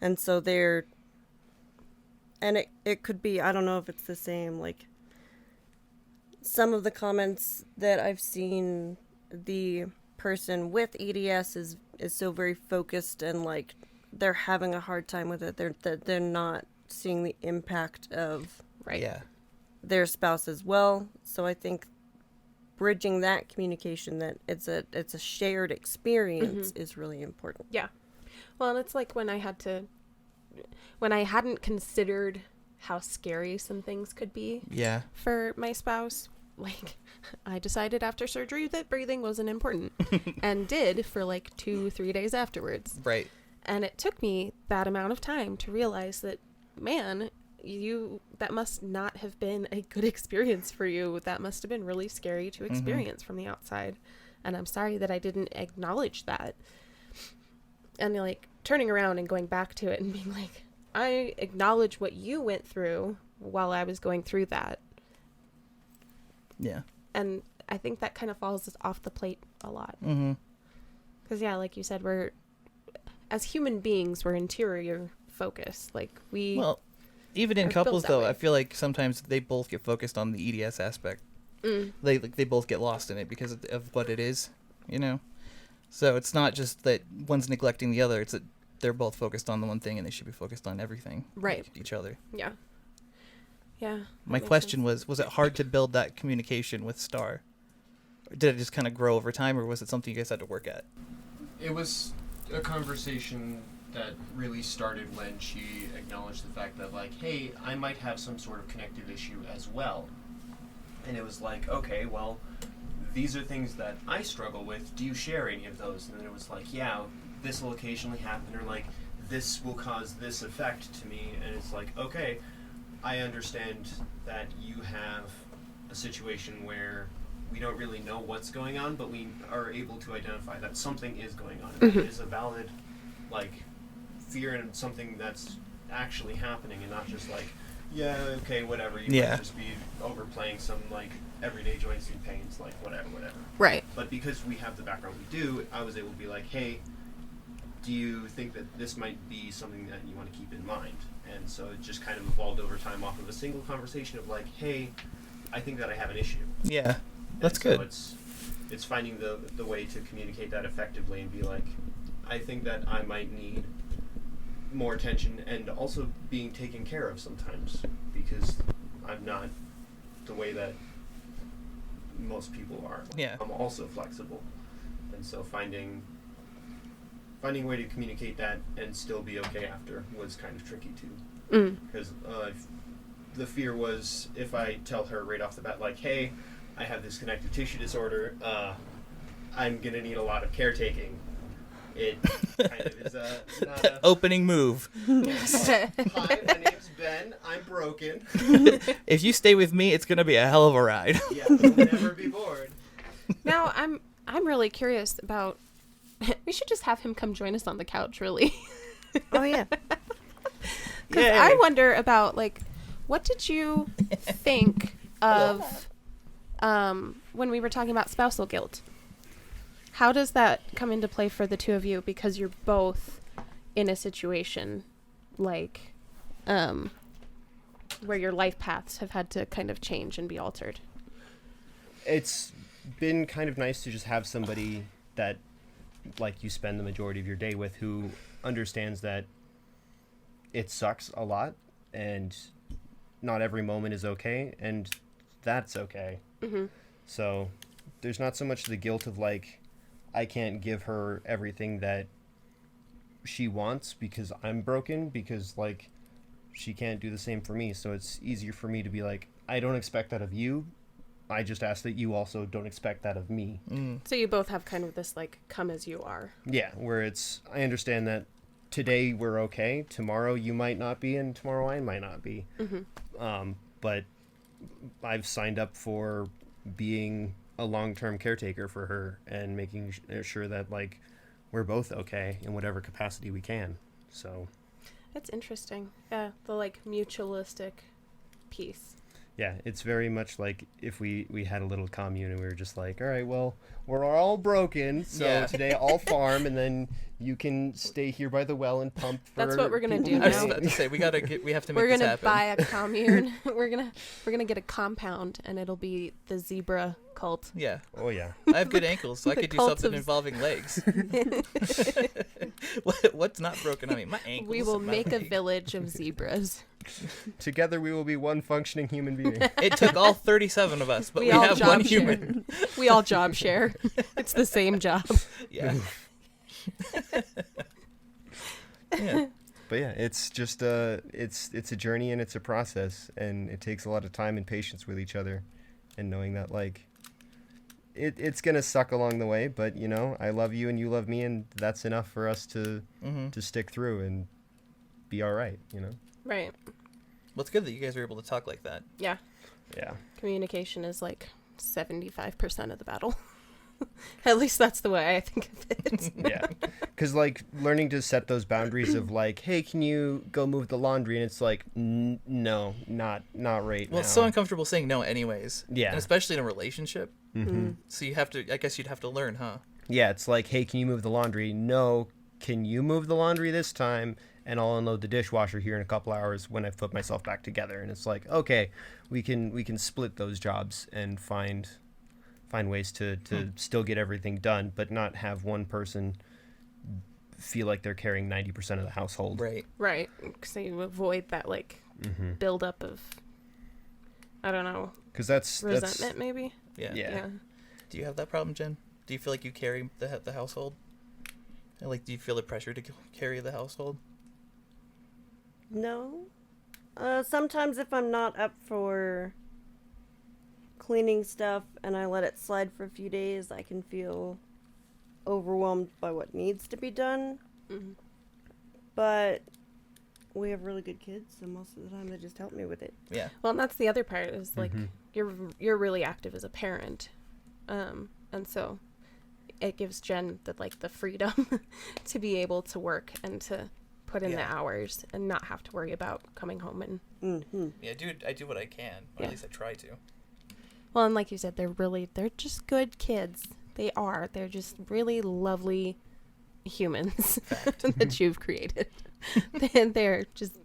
S3: and so and it could be, I don't know if it's the same, like some of the comments that I've seen, the person with EDS is so very focused and like they're having a hard time with it. They're not seeing the impact of
S2: Right.
S1: Yeah.
S3: their spouse as well. So I think bridging that communication, that it's a shared experience, is really important.
S2: Yeah. Well, and it's like when I hadn't considered how scary some things could be
S1: Yeah.
S2: for my spouse. Like, I decided after surgery that breathing wasn't important and did for like 2-3 days afterwards.
S1: Right.
S2: And it took me that amount of time to realize that, man, that must not have been a good experience for you. That must have been really scary to experience from the outside. And I'm sorry that I didn't acknowledge that. And like turning around and going back to it and being like, I acknowledge what you went through while I was going through that.
S1: Yeah.
S2: And I think that kind of falls off the plate a lot.
S1: Mm-hmm.
S2: Because, yeah, like you said, as human beings, we're interior focused. Like,
S1: Well, even in
S2: are built
S1: couples,
S2: that
S1: though,
S2: way.
S1: I feel like sometimes they both get focused on the EDS aspect. They both get lost in it because of what it is, you know? So it's not just that one's neglecting the other. It's that they're both focused on the one thing and they should be focused on everything.
S2: Right.
S1: Each other.
S2: Yeah. Yeah.
S1: My question was it hard to build that communication with Star? Or did it just kind of grow over time, or was it something you guys had to work at?
S4: It was a conversation that really started when she acknowledged the fact that, like, hey, I might have some sort of connective issue as well. And it was like, okay, well, these are things that I struggle with. Do you share any of those? And then it was like, yeah, this will occasionally happen, or like, this will cause this effect to me. And it's like, okay, I understand that you have a situation where we don't really know what's going on, but we are able to identify that something is going on. And it is a valid, like, fear and something that's actually happening, and not just like, yeah, okay, whatever. You might just be overplaying some, like, everyday joints and pains, like, whatever.
S2: Right.
S4: But because we have the background we do, I was able to be like, hey, do you think that this might be something that you want to keep in mind? And so it just kind of evolved over time off of a single conversation of like, hey, I think that I have an issue.
S1: Yeah, that's
S4: and
S1: good.
S4: So it's finding the way to communicate that effectively and be like, I think that I might need more attention, and also being taken care of sometimes, because I'm not the way that most people are.
S1: Yeah.
S4: I'm also flexible. And so finding a way to communicate that and still be okay after was kind of tricky too. Because the fear was, if I tell her right off the bat, like, hey, I have this connective tissue disorder, I'm going to need a lot of caretaking. It kind of is not a...
S1: Opening move.
S4: Hi, my name's Ben. I'm broken.
S1: If you stay with me, it's going to be a hell of a ride.
S4: Yeah, you'll never be bored.
S2: Now, I'm really curious about... We should just have him come join us on the couch, really.
S3: Oh, yeah.
S2: Because I wonder about, like, what did you think of when we were talking about spousal guilt? How does that come into play for the two of you? Because you're both in a situation, like, where your life paths have had to kind of change and be altered.
S4: It's been kind of nice to just have somebody that, like, you spend the majority of your day with, who understands that it sucks a lot and not every moment is okay, and that's okay. So there's not so much the guilt of, like, I can't give her everything that she wants because I'm broken, because, like, she can't do the same for me. So it's easier for me to be like, I don't expect that of you.
S5: I just ask that you also don't expect that of me.
S2: So you both have kind of this, like, come as you are.
S5: Yeah, where I understand that today we're okay, tomorrow you might not be, and tomorrow I might not be. But I've signed up for being a long-term caretaker for her and making sure that, like, we're both okay in whatever capacity we can. So
S2: That's interesting. Yeah, the, like, mutualistic piece.
S5: yeah, it's very much like if we had a little commune and we were just like, all right, well, we're all broken, so today I'll farm, and then you can stay here by the well and pump for
S2: That's what we're gonna do
S1: I was
S2: now.
S1: about to say we have to make
S2: We're
S1: this
S2: gonna
S1: happen.
S2: buy a commune. we're gonna get a compound, and it'll be the zebra cult.
S1: Yeah,
S5: Oh, yeah.
S1: I have good ankles, so I
S2: The
S1: could do
S2: cult
S1: something
S2: of-
S1: involving legs. What's not broken on me? My ankles.
S2: We will
S1: and my
S2: make a
S1: leg.
S2: village of zebras.
S5: Together we will be one functioning human being.
S1: It took all 37 of us, but we
S2: all
S1: have
S2: job
S1: one
S2: share.
S1: human.
S2: We all job share. It's the same job.
S1: Yeah. Yeah.
S5: But yeah, it's just it's a journey and it's a process, and it takes a lot of time and patience with each other, and knowing that, like, it's gonna suck along the way, but you know, I love you and you love me, and that's enough for us to stick through and be all right, you know.
S2: Right.
S1: Well, it's good that you guys are able to talk like that.
S2: Yeah.
S5: Yeah.
S2: Communication is like 75% of the battle. At least that's the way I think of it.
S5: Yeah, because like learning to set those boundaries of like, hey, can you go move the laundry? And it's like, no, not right now.
S1: Well, it's so uncomfortable saying no, anyways.
S5: Yeah.
S1: And especially in a relationship.
S5: Mm-hmm.
S1: So you have to. I guess you'd have to learn, huh?
S5: Yeah, it's like, hey, can you move the laundry? No, can you move the laundry this time? And I'll unload the dishwasher here in a couple hours when I've put myself back together. And it's like, okay, we can split those jobs and find ways to still get everything done, but not have one person feel like they're carrying 90% of the household.
S1: Right.
S2: Right. So you avoid that, like, buildup of, I don't know,
S5: Because that's
S2: resentment, maybe?
S1: Yeah.
S5: Yeah.
S1: Do you have that problem, Jen? Do you feel like you carry the household? And, like, do you feel the pressure to carry the household?
S3: No. Sometimes if I'm not up for cleaning stuff and I let it slide for a few days, I can feel overwhelmed by what needs to be done.
S2: Mm-hmm.
S3: But we have really good kids, so most of the time they just help me with it.
S1: Yeah.
S2: Well, and that's the other part is, like, you're really active as a parent. And so it gives Jen the freedom to be able to work and to put in the hours and not have to worry about coming home and
S1: Yeah, I do what I can, or
S2: Yeah.
S1: at least I try to.
S2: well, and like you said, they're just good kids. They're just really lovely humans that you've created. They're just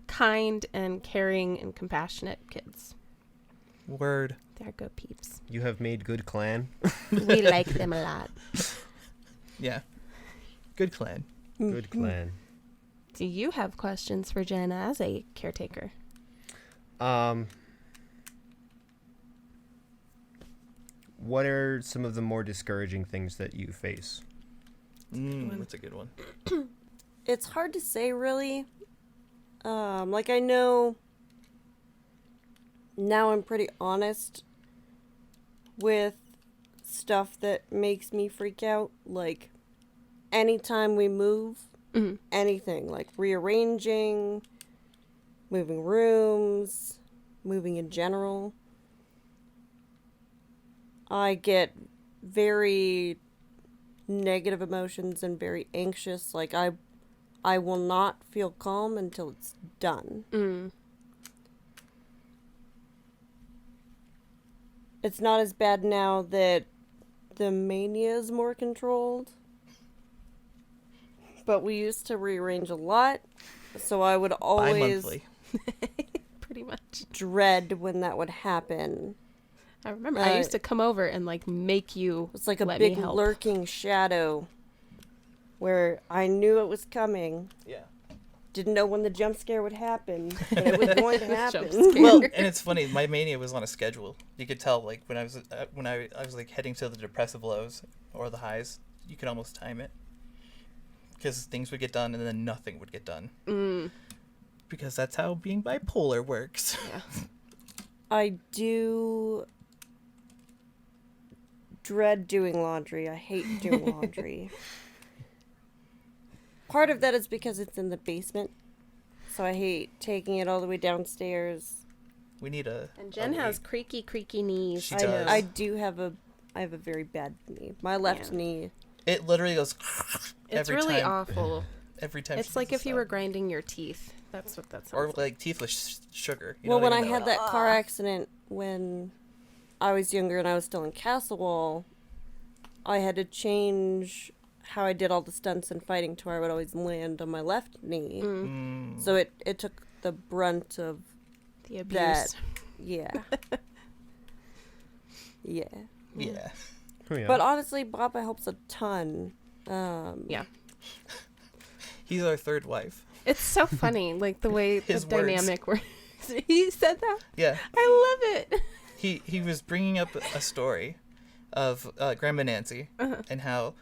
S2: kind and caring and compassionate kids.
S1: Word.
S2: They're good peeps.
S5: You have made good clan.
S2: We like them a lot.
S1: Yeah. Good clan.
S5: Good clan.
S2: Do you have questions for Jen as a caretaker?
S5: What are some of the more discouraging things that you face?
S1: That's a good one.
S3: It's hard to say, really. Like, I know now I'm pretty honest with stuff that makes me freak out. Like, anytime we move, anything, like rearranging, moving rooms, moving in general, I get very negative emotions and very anxious. Like, I will not feel calm until it's done. It's not as bad now that the mania is more controlled. But we used to rearrange a lot, so I would always
S1: Bi-monthly.
S2: Pretty much.
S3: dread when that would happen.
S2: I remember I used to come over and make you.
S3: It's like a
S2: let me
S3: big
S2: help.
S3: lurking shadow where I knew it was coming.
S1: Yeah.
S3: Didn't know when the jump scare would happen, but it was going to happen.
S2: Jump scare.
S1: Well, and it's funny. My mania was on a schedule. You could tell, like, when I was like heading to the depressive lows or the highs, you could almost time it because things would get done and then nothing would get done. Because that's how being bipolar works.
S2: Yeah.
S3: I do dread doing laundry. I hate doing laundry. Part of that is because it's in the basement, so I hate taking it all the way downstairs.
S1: We need a.
S2: And Jen
S1: a
S2: has
S1: weight.
S2: creaky knees.
S1: She
S3: I
S1: does.
S3: I do have I have a very bad knee. My left
S2: Yeah.
S3: knee.
S1: It literally goes.
S2: It's
S1: every
S2: really
S1: time.
S2: awful.
S1: Every time.
S2: It's
S1: she
S2: like
S1: does
S2: if you
S1: stuff.
S2: were grinding your teeth. That's what that sounds
S1: Or
S2: like.
S1: like teethless sugar. You
S3: Well,
S1: know what
S3: when I
S1: mean?
S3: had that car accident when I was younger and I was still in Castlewall, I had to change how I did all the stunts and fighting to where I would always land on my left knee.
S1: Mm.
S3: So it took the brunt of
S2: The abuse.
S3: that. Yeah. Yeah.
S1: Yeah.
S5: Oh, yeah.
S3: But honestly, Papa helps a ton.
S2: Yeah.
S1: He's our third wife.
S2: It's so funny, like the way the
S1: His words.
S2: dynamic works. He said that.
S1: Yeah.
S2: I love it.
S1: He was bringing up a story of Grandma Nancy and how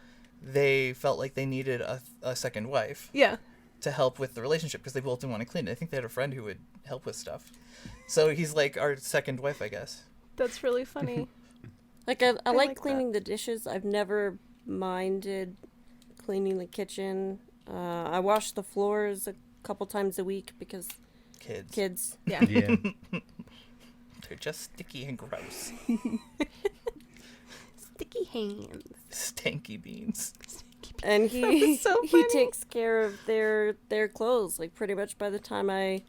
S1: they felt like they needed a second wife
S2: Yeah.
S1: to help with the relationship because they both didn't want to clean it. I think they had a friend who would help with stuff. So he's like our second wife, I guess.
S2: That's really funny.
S3: Like, I
S2: I
S3: like
S2: like
S3: cleaning the dishes. I've never minded cleaning the kitchen. I wash the floors a couple times a week because kids.
S2: Yeah.
S5: Yeah.
S1: They're just sticky and gross.
S2: Sticky hands.
S1: Stanky beans.
S3: And
S2: That was so
S3: he
S2: funny.
S3: takes care of their clothes. Like, pretty much by the time I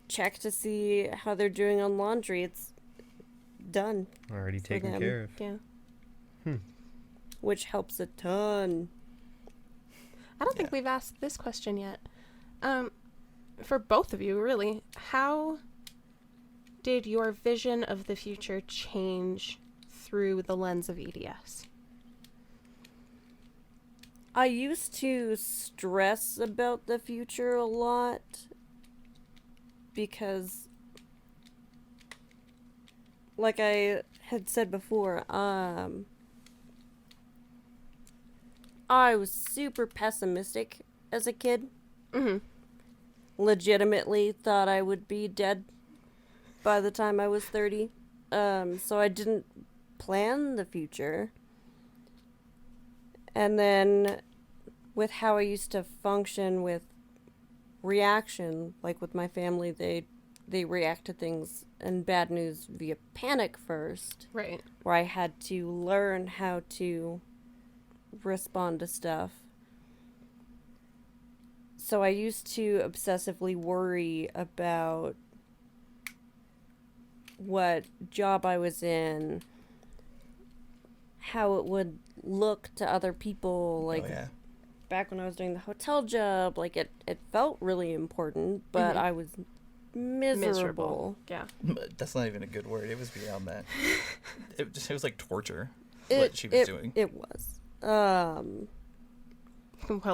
S3: check to see how they're doing on laundry, it's done,
S5: Already taken
S3: them.
S5: care of.
S2: Yeah.
S3: which helps a ton.
S2: I don't think we've asked this question yet. For both of you, really, how did your vision of the future change through the lens of EDS?
S3: I used to stress about the future a lot because, like I had said before, I was super pessimistic as a kid.
S2: Mm-hmm.
S3: Legitimately thought I would be dead by the time I was 30. So I didn't plan the future. And then with how I used to function with reaction, like with my family, they react to things and bad news via panic first,
S2: Right.
S3: where I had to learn how to respond to stuff. So I used to obsessively worry about what job I was in, how it would look to other people. Like,
S1: oh, yeah.
S3: back when I was doing the hotel job, like, it felt really important, but
S2: Mhm.
S3: I was miserable.
S2: Yeah.
S1: But that's not even a good word. It was beyond that. It was like torture.
S3: It,
S1: what she was
S3: it,
S1: doing.
S3: It was.
S2: Well,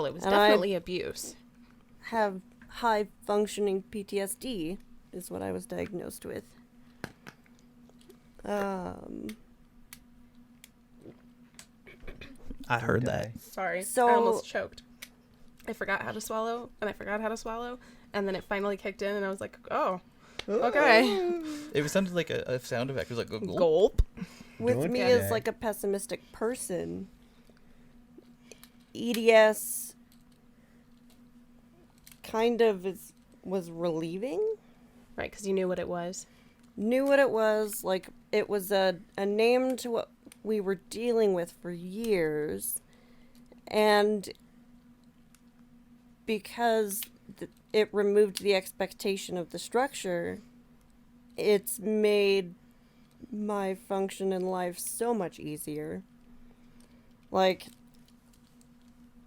S2: it was
S3: And
S2: definitely abuse.
S3: Have high functioning PTSD is what I was diagnosed with.
S1: I heard
S5: Okay.
S1: that.
S2: Sorry.
S3: So-
S2: I almost choked. I forgot how to swallow, and I forgot how to swallow, and then it finally kicked in, and I was like, oh, okay.
S1: It sounded like a sound effect. It was like a gulp.
S2: Gulp.
S3: With
S5: Don't
S3: me
S5: get
S3: as
S5: it.
S3: like a pessimistic person, EDS kind of was relieving.
S2: Right, because you knew what it was.
S3: Knew what it was. Like, it was a name to what we were dealing with for years. And because it removed the expectation of the structure, it's made my function in life so much easier. Like,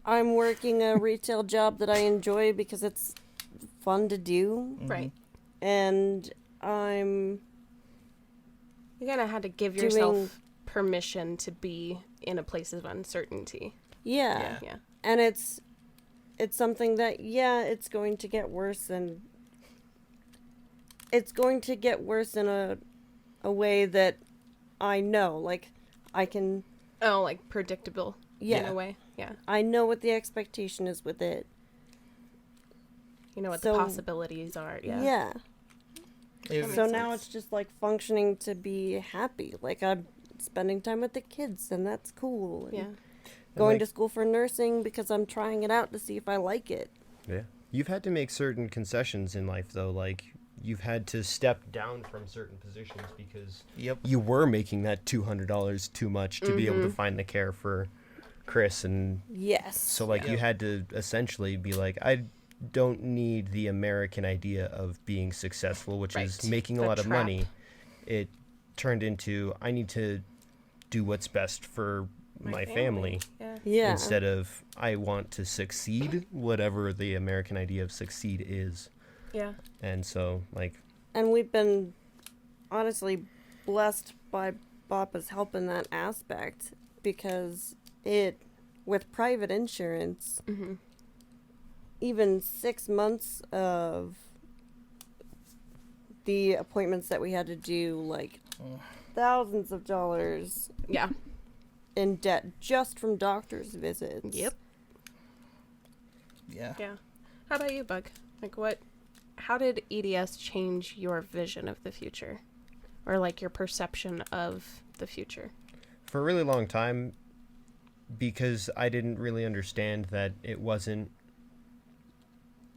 S3: I'm working a retail job that I enjoy because it's fun to do,
S2: Right.
S3: and I'm
S2: You kind of had to give
S3: Doing-
S2: yourself permission to be in a place of uncertainty.
S3: yeah.
S2: Yeah.
S3: And it's something that, yeah, it's going to get worse, and it's going to get worse in a way that I know. Like, I can,
S2: Oh, like predictable in
S3: yeah,
S2: a way. Yeah.
S3: I know what the expectation is with it.
S2: You know what
S3: So-
S2: the possibilities are. Yeah.
S3: Yeah.
S1: It
S2: That
S1: was-
S3: So
S2: makes
S3: now
S2: sense.
S3: it's just like functioning to be happy. Like, spending time with the kids, and that's cool. And
S2: Yeah.
S3: going
S5: like-
S3: to school for nursing because I'm trying it out to see if I like it.
S5: Yeah. You've had to make certain concessions in life, though. Like, you've had to step down from certain positions because
S1: Yep.
S5: you were making that $200 too much to be able to find the care for Chris. And
S3: Yes.
S5: so, like,
S1: Yeah.
S5: you had to essentially be like, I don't need the American idea of being successful, which is
S2: Right.
S5: making a
S2: The
S5: lot of
S2: trap.
S5: money. It turned into, I need to do what's best for my family.
S2: Yeah.
S3: Yeah.
S5: Instead of, I want to succeed, whatever the American idea of succeed is.
S2: Yeah.
S5: And so, like,
S3: And we've been honestly blessed by Papa's help in that aspect because with private insurance,
S2: Mm-hmm.
S3: even 6 months of the appointments that we had to do, like thousands of dollars
S2: Yeah.
S3: in debt just from doctor's visits.
S2: Yep.
S1: Yeah.
S2: Yeah. How about you, Bug? Like, how did EDS change your vision of the future? Or, like, your perception of the future?
S5: for a really long time, because I didn't really understand that it wasn't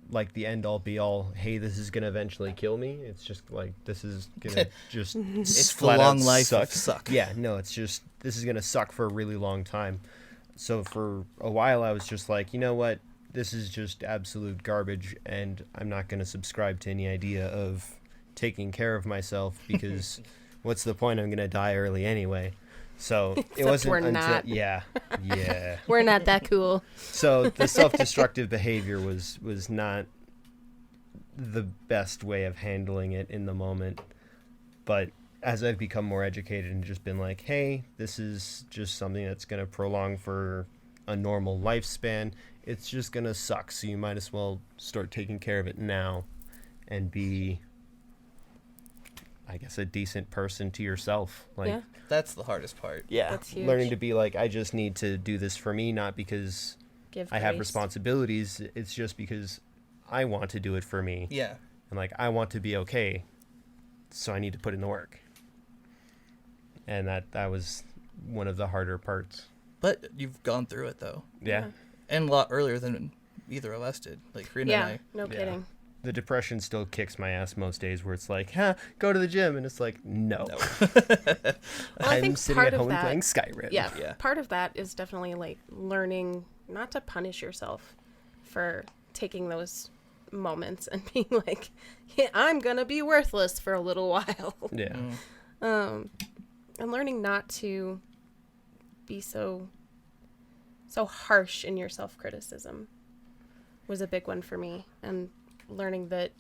S5: like the end all be all, hey, this is going to eventually kill me. It's just like, this is going to just
S1: It's the
S5: flat out
S1: long life
S5: suck.
S1: of suck.
S5: Yeah, no, it's just, this is going to suck for a really long time. So for a while, I was just like, you know what? This is just absolute garbage, and I'm not going to subscribe to any idea of taking care of myself because what's the point? I'm going to die early anyway. So it
S2: Except
S5: wasn't
S2: we're
S5: until
S2: not.
S5: yeah.
S2: We're not that cool.
S5: So the self-destructive behavior was not the best way of handling it in the moment. But as I've become more educated and just been like, hey, this is just something that's going to prolong for a normal lifespan, it's just going to suck. So you might as well start taking care of it now and be, I guess, a decent person to yourself. Like,
S2: Yeah.
S1: That's the hardest part.
S5: yeah,
S2: That's huge.
S5: learning to be like, I just need to do this for me, not because
S2: Give
S5: I have
S2: grace.
S5: responsibilities. It's just because I want to do it for me.
S1: Yeah.
S5: And like, I want to be okay. So I need to put in the work. And that was one of the harder parts.
S1: But you've gone through it, though.
S5: Yeah.
S1: And a lot earlier than either of us did. Like, Rena
S2: Yeah.
S1: and
S2: No
S5: Yeah.
S2: kidding.
S5: The depression still kicks my ass most days where it's like, go to the gym. And it's like, no.
S1: No.
S2: Well, I
S5: I'm
S2: think
S5: sitting
S2: part
S5: at
S2: of
S5: home
S2: that-
S5: playing Skyrim.
S2: Yeah.
S1: Yeah.
S2: Part of that is definitely like learning not to punish yourself for taking those moments and being like, yeah, I'm gonna be worthless for a little while.
S5: Yeah.
S2: And learning not to be so harsh in your self-criticism was a big one for me, and learning that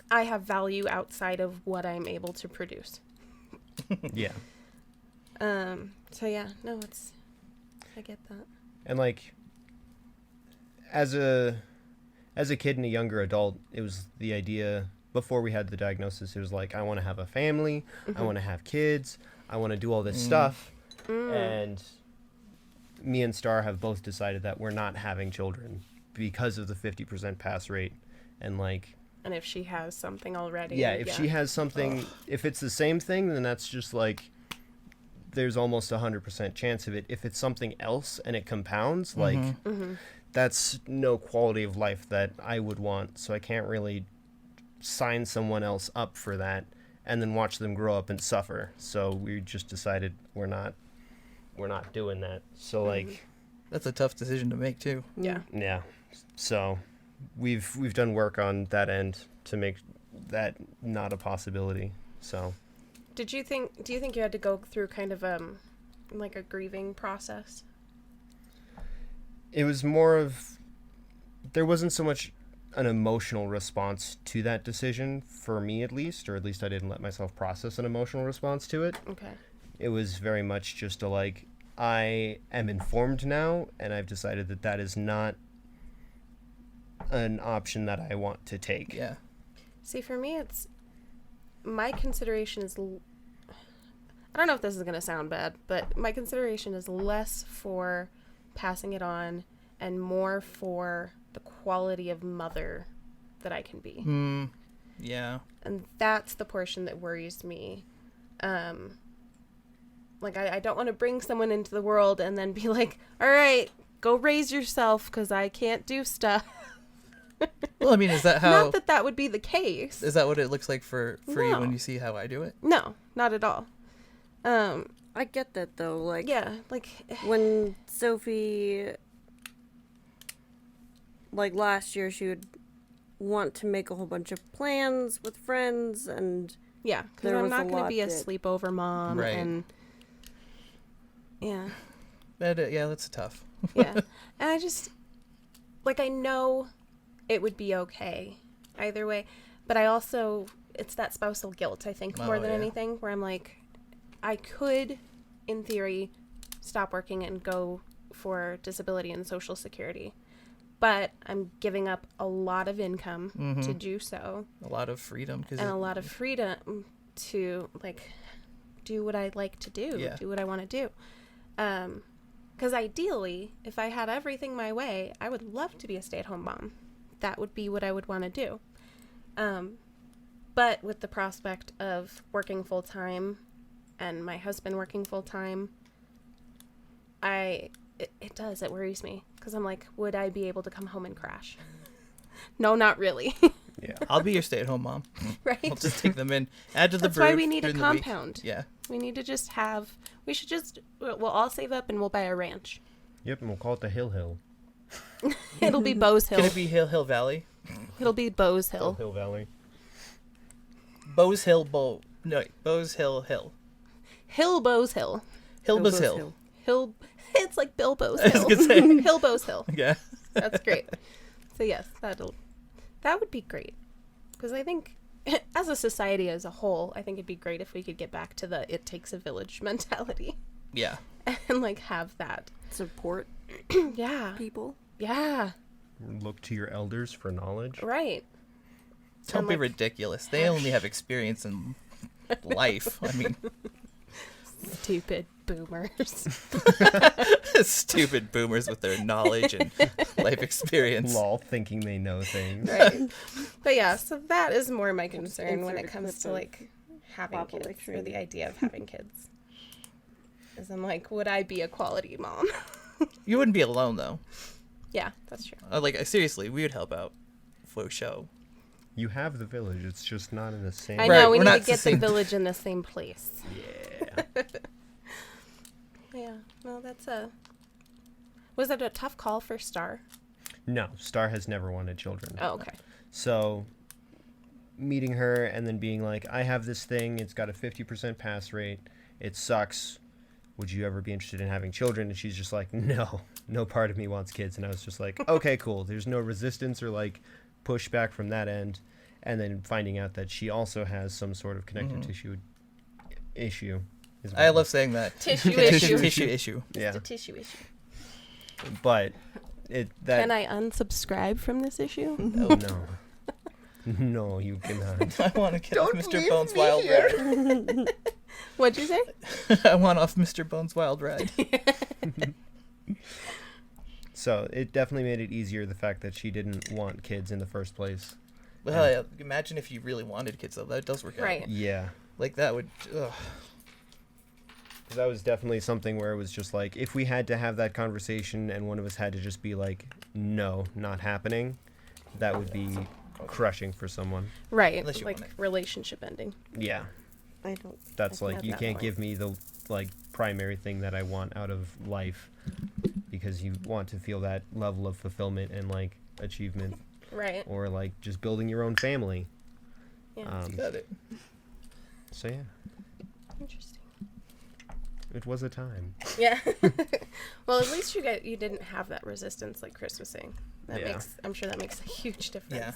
S2: I have value outside of what I'm able to produce.
S5: Yeah.
S2: So yeah, no, I get that.
S5: And like, as a kid and a younger adult, it was the idea before we had the diagnosis. It was like, I want to have a family, I want to have kids, I want to do all this stuff. And me and Star have both decided that we're not having children because of the 50% pass rate. And like,
S2: And if she has something already,
S5: yeah, if she has something, if it's the same thing, then that's just like, there's almost 100% chance of it. If it's something else and it compounds, like, that's no quality of life that I would want. So I can't really sign someone else up for that and then watch them grow up and suffer. So we just decided we're not doing that. So like,
S1: That's a tough decision to make, too.
S2: Yeah.
S5: yeah. So we've done work on that end to make that not a possibility. So
S2: Do you think you had to go through kind of like a grieving process?
S5: it was more of, there wasn't so much an emotional response to that decision for me, at least, or at least I didn't let myself process an emotional response to it.
S2: Okay.
S5: It was very much just a like, I am informed now, and I've decided that that is not an option that I want to take.
S1: Yeah.
S2: See, for me, my consideration is, I don't know if this is going to sound bad, but my consideration is less for passing it on and more for the quality of mother that I can be.
S1: Yeah.
S2: And that's the portion that worries me. Like, I don't want to bring someone into the world and then be like, all right, go raise yourself because I can't do stuff.
S1: Well, I mean, is that how...
S2: Not that would be the case.
S1: Is that what it looks like for you
S2: No.
S1: when you see how I do it?
S2: No, not at all.
S3: I get that though. Like,
S2: Yeah, like...
S3: when Sophie, like last year, she would want to make a whole bunch of plans with friends, and
S2: Yeah, because
S3: There
S2: I'm
S3: was a
S2: not going to
S3: lot
S2: be a
S3: that-
S2: sleepover mom.
S1: Right.
S2: And yeah,
S1: Yeah, that's tough.
S2: yeah. And I just, like, I know it would be okay either way. But I also, it's that spousal guilt, I think, more
S1: Oh,
S2: than
S1: yeah.
S2: anything, where I'm like, I could, in theory, stop working and go for disability and social security. But I'm giving up a lot of income to do so.
S1: A lot of freedom. Cause
S2: And a lot of freedom to, like, do what I like to do,
S1: Yeah.
S2: do what I want to do. Because ideally, if I had everything my way, I would love to be a stay-at-home mom. That would be what I would want to do. But with the prospect of working full-time and my husband working full-time, it worries me. Because I'm like, would I be able to come home and crash? No, not really.
S5: Yeah.
S1: I'll be your stay-at-home mom.
S2: Right?
S1: I'll just take them in. Add to the
S2: That's why
S1: brood
S2: we need a
S1: during the week.
S2: compound.
S1: Yeah.
S2: We need to just we'll all save up and we'll buy a ranch.
S5: Yep, and we'll call it the Hill.
S2: It'll be Bose Hill.
S1: Can it be Hill Valley?
S2: It'll be Bose Hill.
S5: Hill Valley.
S1: Bose Hill Bose Hill.
S2: Hill Bose Hill.
S1: Hilbus Hill.
S2: Hill. It's like Bilbo's
S1: I was
S2: Hill.
S1: gonna say.
S2: Hill Bose Hill.
S1: Yeah.
S2: That's great. So yes, that would be great. Because I think, as a society as a whole, I think it'd be great if we could get back to the "it takes a village" mentality
S1: Yeah.
S2: and like have that.
S3: support
S2: Yeah.
S3: people.
S2: Yeah.
S5: Look to your elders for knowledge.
S2: Right.
S1: Don't
S2: And,
S1: be
S2: like,
S1: ridiculous. They only have experience in life. I mean,
S2: Stupid boomers.
S1: stupid boomers with their knowledge and life experience.
S5: Lol, thinking they know things.
S2: Right. But yeah, so that is more my concern when
S3: insert
S2: it
S3: a
S2: comes
S3: clip
S2: to
S3: of
S2: like having kids or
S3: population.
S2: the idea of having kids. Is I'm like, would I be a quality mom?
S1: You wouldn't be alone though.
S2: Yeah, that's true.
S1: Seriously, we would help out. For show.
S5: You have the village, it's just not in the same...
S2: I
S1: Right,
S2: know we
S1: we're
S2: need
S1: not
S2: to get the
S1: succinct.
S2: village in the same place.
S5: Yeah.
S2: Yeah. No, that's Was it a tough call for Star?
S5: No, Star has never wanted children.
S2: Oh, okay.
S5: So, meeting her and then being like, I have this thing, it's got a 50% pass rate, it sucks, would you ever be interested in having children? And she's just like, no part of me wants kids. And I was just like, okay, cool. There's no resistance or like pushback from that end. And then finding out that she also has some sort of connective tissue issue. is
S1: I
S5: what-
S1: love saying that.
S2: Tissue issue.
S1: Tissue issue.
S5: Yeah,
S2: It's a tissue issue.
S5: but that...
S2: Can I unsubscribe from this issue?
S5: Oh, no. No, you cannot.
S1: I want to get off Mr. Bones' Wild Ride.
S2: What'd you say?
S1: I want off Mr. Bones' Wild Ride.
S5: So it definitely made it easier, the fact that she didn't want kids in the first place.
S1: Well, yeah, imagine if you really wanted kids, though. That does work out.
S2: Right.
S5: Yeah.
S1: Like, that would... Ugh.
S5: That was definitely something where it was just like, if we had to have that conversation and one of us had to just be like, no, not happening, that would be crushing for someone.
S2: Right.
S1: Unless you
S2: Like
S1: want it.
S2: relationship ending.
S5: Yeah.
S3: I don't.
S5: That's
S3: I
S5: like,
S3: think
S5: you
S3: that
S5: can't
S3: point.
S5: give me the like primary thing that I want out of life, because you want to feel that level of fulfillment and like achievement,
S2: Right.
S5: or like just building your own family.
S2: Yeah.
S1: Got it.
S5: So yeah,
S2: Interesting.
S5: it was a time.
S2: Yeah. Well, at least you didn't have that resistance, like Chris was saying.
S5: Yeah.
S2: I'm sure that makes a huge difference.
S1: Yeah.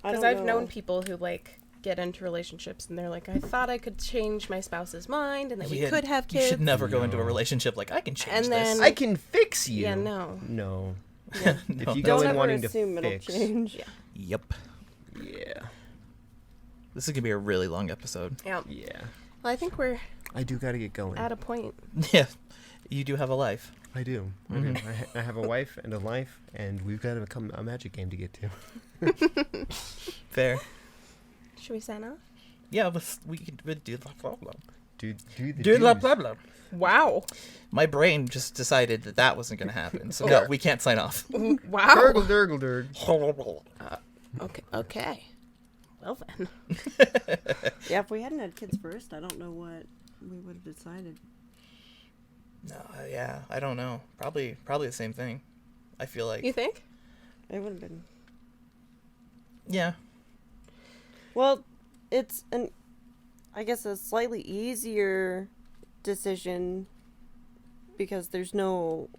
S3: I
S2: Because
S3: don't
S2: I've
S3: know.
S2: known people who like get into relationships and they're like, I thought I could change my spouse's mind and that we
S1: Yeah,
S2: could have
S1: You
S2: kids.
S1: should never go into a
S5: No.
S1: relationship like, I can change
S2: And
S1: this.
S2: then-
S5: I can fix you.
S2: Yeah, no.
S5: No.
S2: Yeah.
S1: No.
S5: If you go
S3: Don't
S5: in
S3: ever
S5: wanting to
S3: assume it'll
S5: fix,
S3: change.
S2: Yeah.
S1: Yep.
S5: yeah,
S1: This is going to be a really long episode.
S2: Yeah.
S5: yeah.
S2: Well, I think we're
S5: I do got to get going.
S2: at a point.
S1: Yeah. You do have a life.
S5: I do. I have a wife and a life, and we've got a magic game to get to.
S1: Fair.
S2: Should we sign off?
S1: Yeah, we could do blah blah blah.
S5: Do the
S1: Do blah
S5: do's.
S1: blah blah.
S2: Wow.
S1: My brain just decided that wasn't going to happen. So no, we can't sign off.
S2: Wow.
S5: Durgle, durgle, durg.
S2: Okay. Well then.
S3: Yeah, if we hadn't had kids first, I don't know what we would have decided.
S1: No, yeah, I don't know. Probably the same thing. I feel like.
S2: You think?
S3: It would have been.
S1: Yeah.
S3: Well, it's I guess a slightly easier decision because there's no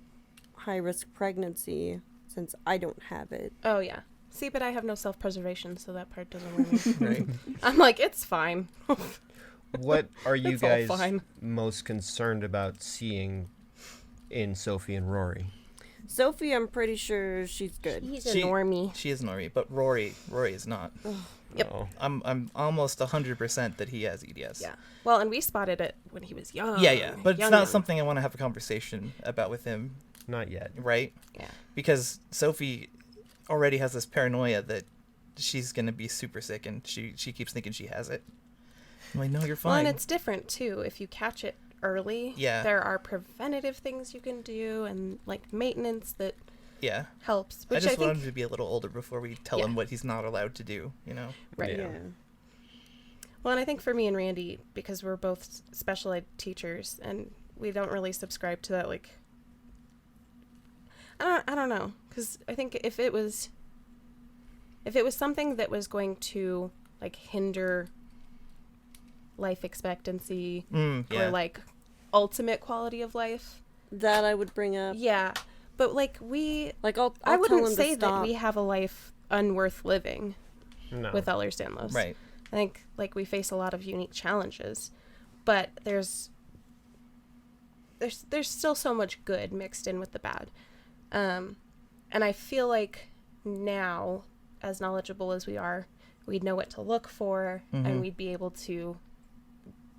S3: high risk pregnancy since I don't have it.
S2: Oh yeah. See, but I have no self-preservation, so that part doesn't worry me.
S1: Right.
S2: I'm like, it's fine.
S5: What are you
S2: It's all
S5: guys
S2: fine.
S5: most concerned about seeing in Sophie and Rory?
S3: Sophie, I'm pretty sure she's good.
S2: He's a
S1: She-
S2: normie.
S1: She is Nori, but Rory is not.
S2: Yep.
S5: Oh.
S1: I'm almost 100% that he has EDS.
S2: Yeah. Well, and we spotted it when he was young.
S1: Yeah, but it's
S2: Young,
S1: not
S2: young.
S1: something I want to have a conversation about with him,
S5: Not yet.
S1: right?
S2: Yeah.
S1: Because Sophie already has this paranoia that she's gonna be super sick, and she keeps thinking she has it. I'm like, no, you're
S2: Well,
S1: fine.
S2: and it's different too. If you catch it early,
S1: Yeah.
S2: there are preventative things you can do and like maintenance that
S1: yeah.
S2: helps.
S1: I
S2: Which
S1: just
S2: I think
S1: want him to be a little older before we tell
S2: Yeah.
S1: him what he's not allowed to do.
S2: right.
S5: Yeah.
S2: Well, and I think for me and Randy, because we're both special ed teachers, and we don't really subscribe to that, like, I don't know, because I think if it was something that was going to like hinder life expectancy
S1: Yeah.
S2: or like ultimate quality of life,
S3: That I would bring up.
S2: yeah, but like
S3: Like I'll
S2: I
S3: tell
S2: wouldn't
S3: him
S2: say
S3: to
S2: that
S3: stop.
S2: we have a life unworth living
S5: No.
S2: with Ehlers-Danlos.
S1: Right.
S2: I think like we face a lot of unique challenges, but there's still so much good mixed in with the bad, and I feel like now, as knowledgeable as we are, we'd know what to look for, and we'd be able to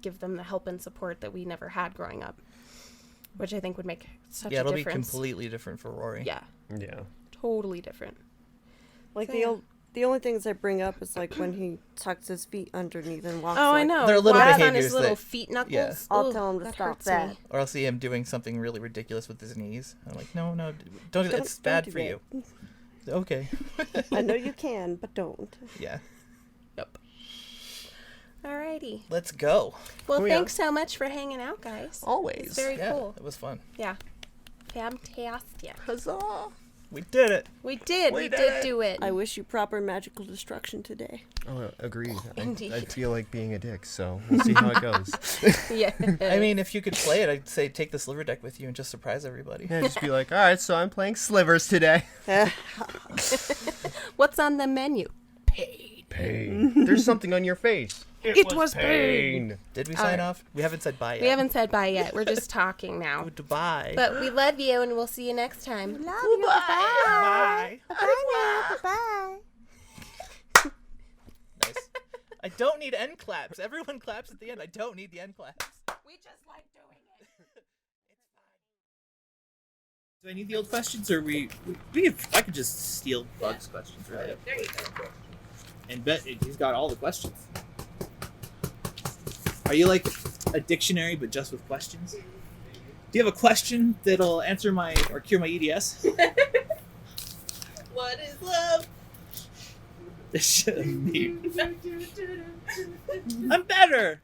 S2: give them the help and support that we never had growing up, which I think would make such
S1: Yeah,
S2: a
S1: it'll be
S2: difference.
S1: completely different for Rory.
S2: Yeah,
S5: Yeah.
S2: totally different.
S3: Like
S2: So,
S3: the
S2: yeah.
S3: the only things I bring up is like when he tucks his feet underneath and walks.
S2: Oh, I
S3: like,
S2: know.
S1: There are little
S2: Wax on
S1: behaviors
S2: his little
S1: that-
S2: feet knuckles.
S1: yeah.
S3: I'll
S2: Ugh,
S3: tell him to
S2: that
S3: stop
S2: hurts
S3: that.
S2: me.
S1: Or I'll see him doing something really ridiculous with his knees. I'm like, no, don't do that. It's
S3: Don't
S1: bad
S3: do
S1: for
S3: that.
S1: you. Okay.
S3: I know you can, but don't.
S1: Yeah.
S2: Yep. Alrighty.
S1: Let's go.
S2: Well,
S5: Oh, yeah.
S2: thanks so much for hanging out, guys.
S1: Always.
S2: It's very
S1: yeah,
S2: cool.
S1: It was fun.
S2: Yeah. Fantastic.
S1: Huzzah! We did it.
S2: We did.
S1: We
S2: We
S1: did
S2: did
S1: it.
S2: do it.
S3: I wish you proper magical destruction today.
S5: Oh, agreed. I
S2: Indeed.
S5: feel like being a dick, so we'll see how it goes.
S2: Yeah.
S1: I mean, if you could play it, I'd say take the sliver deck with you and just surprise everybody.
S5: Yeah, just be like, all right, so I'm playing slivers today.
S2: What's on the menu?
S5: Pain. There's something on your face.
S2: It was pain.
S1: Did we
S2: All
S1: sign
S2: right.
S1: off? We haven't said bye yet.
S2: We haven't said bye yet. We're just talking now.
S1: Goodbye.
S2: But we love you, and we'll see you next time. Love you.
S1: Bye.
S3: Bye.
S1: Nice. I don't need end claps. Everyone claps at the end. I don't need the end claps.
S2: We just like doing it.
S6: Do I need the old questions, or I could just steal Bug's questions, right?
S2: There you go.
S6: And bet he's got all the questions. Are you like a dictionary, but just with questions? Do you have a question that'll answer or cure my EDS?
S2: What is love?
S6: This should be. I'm better.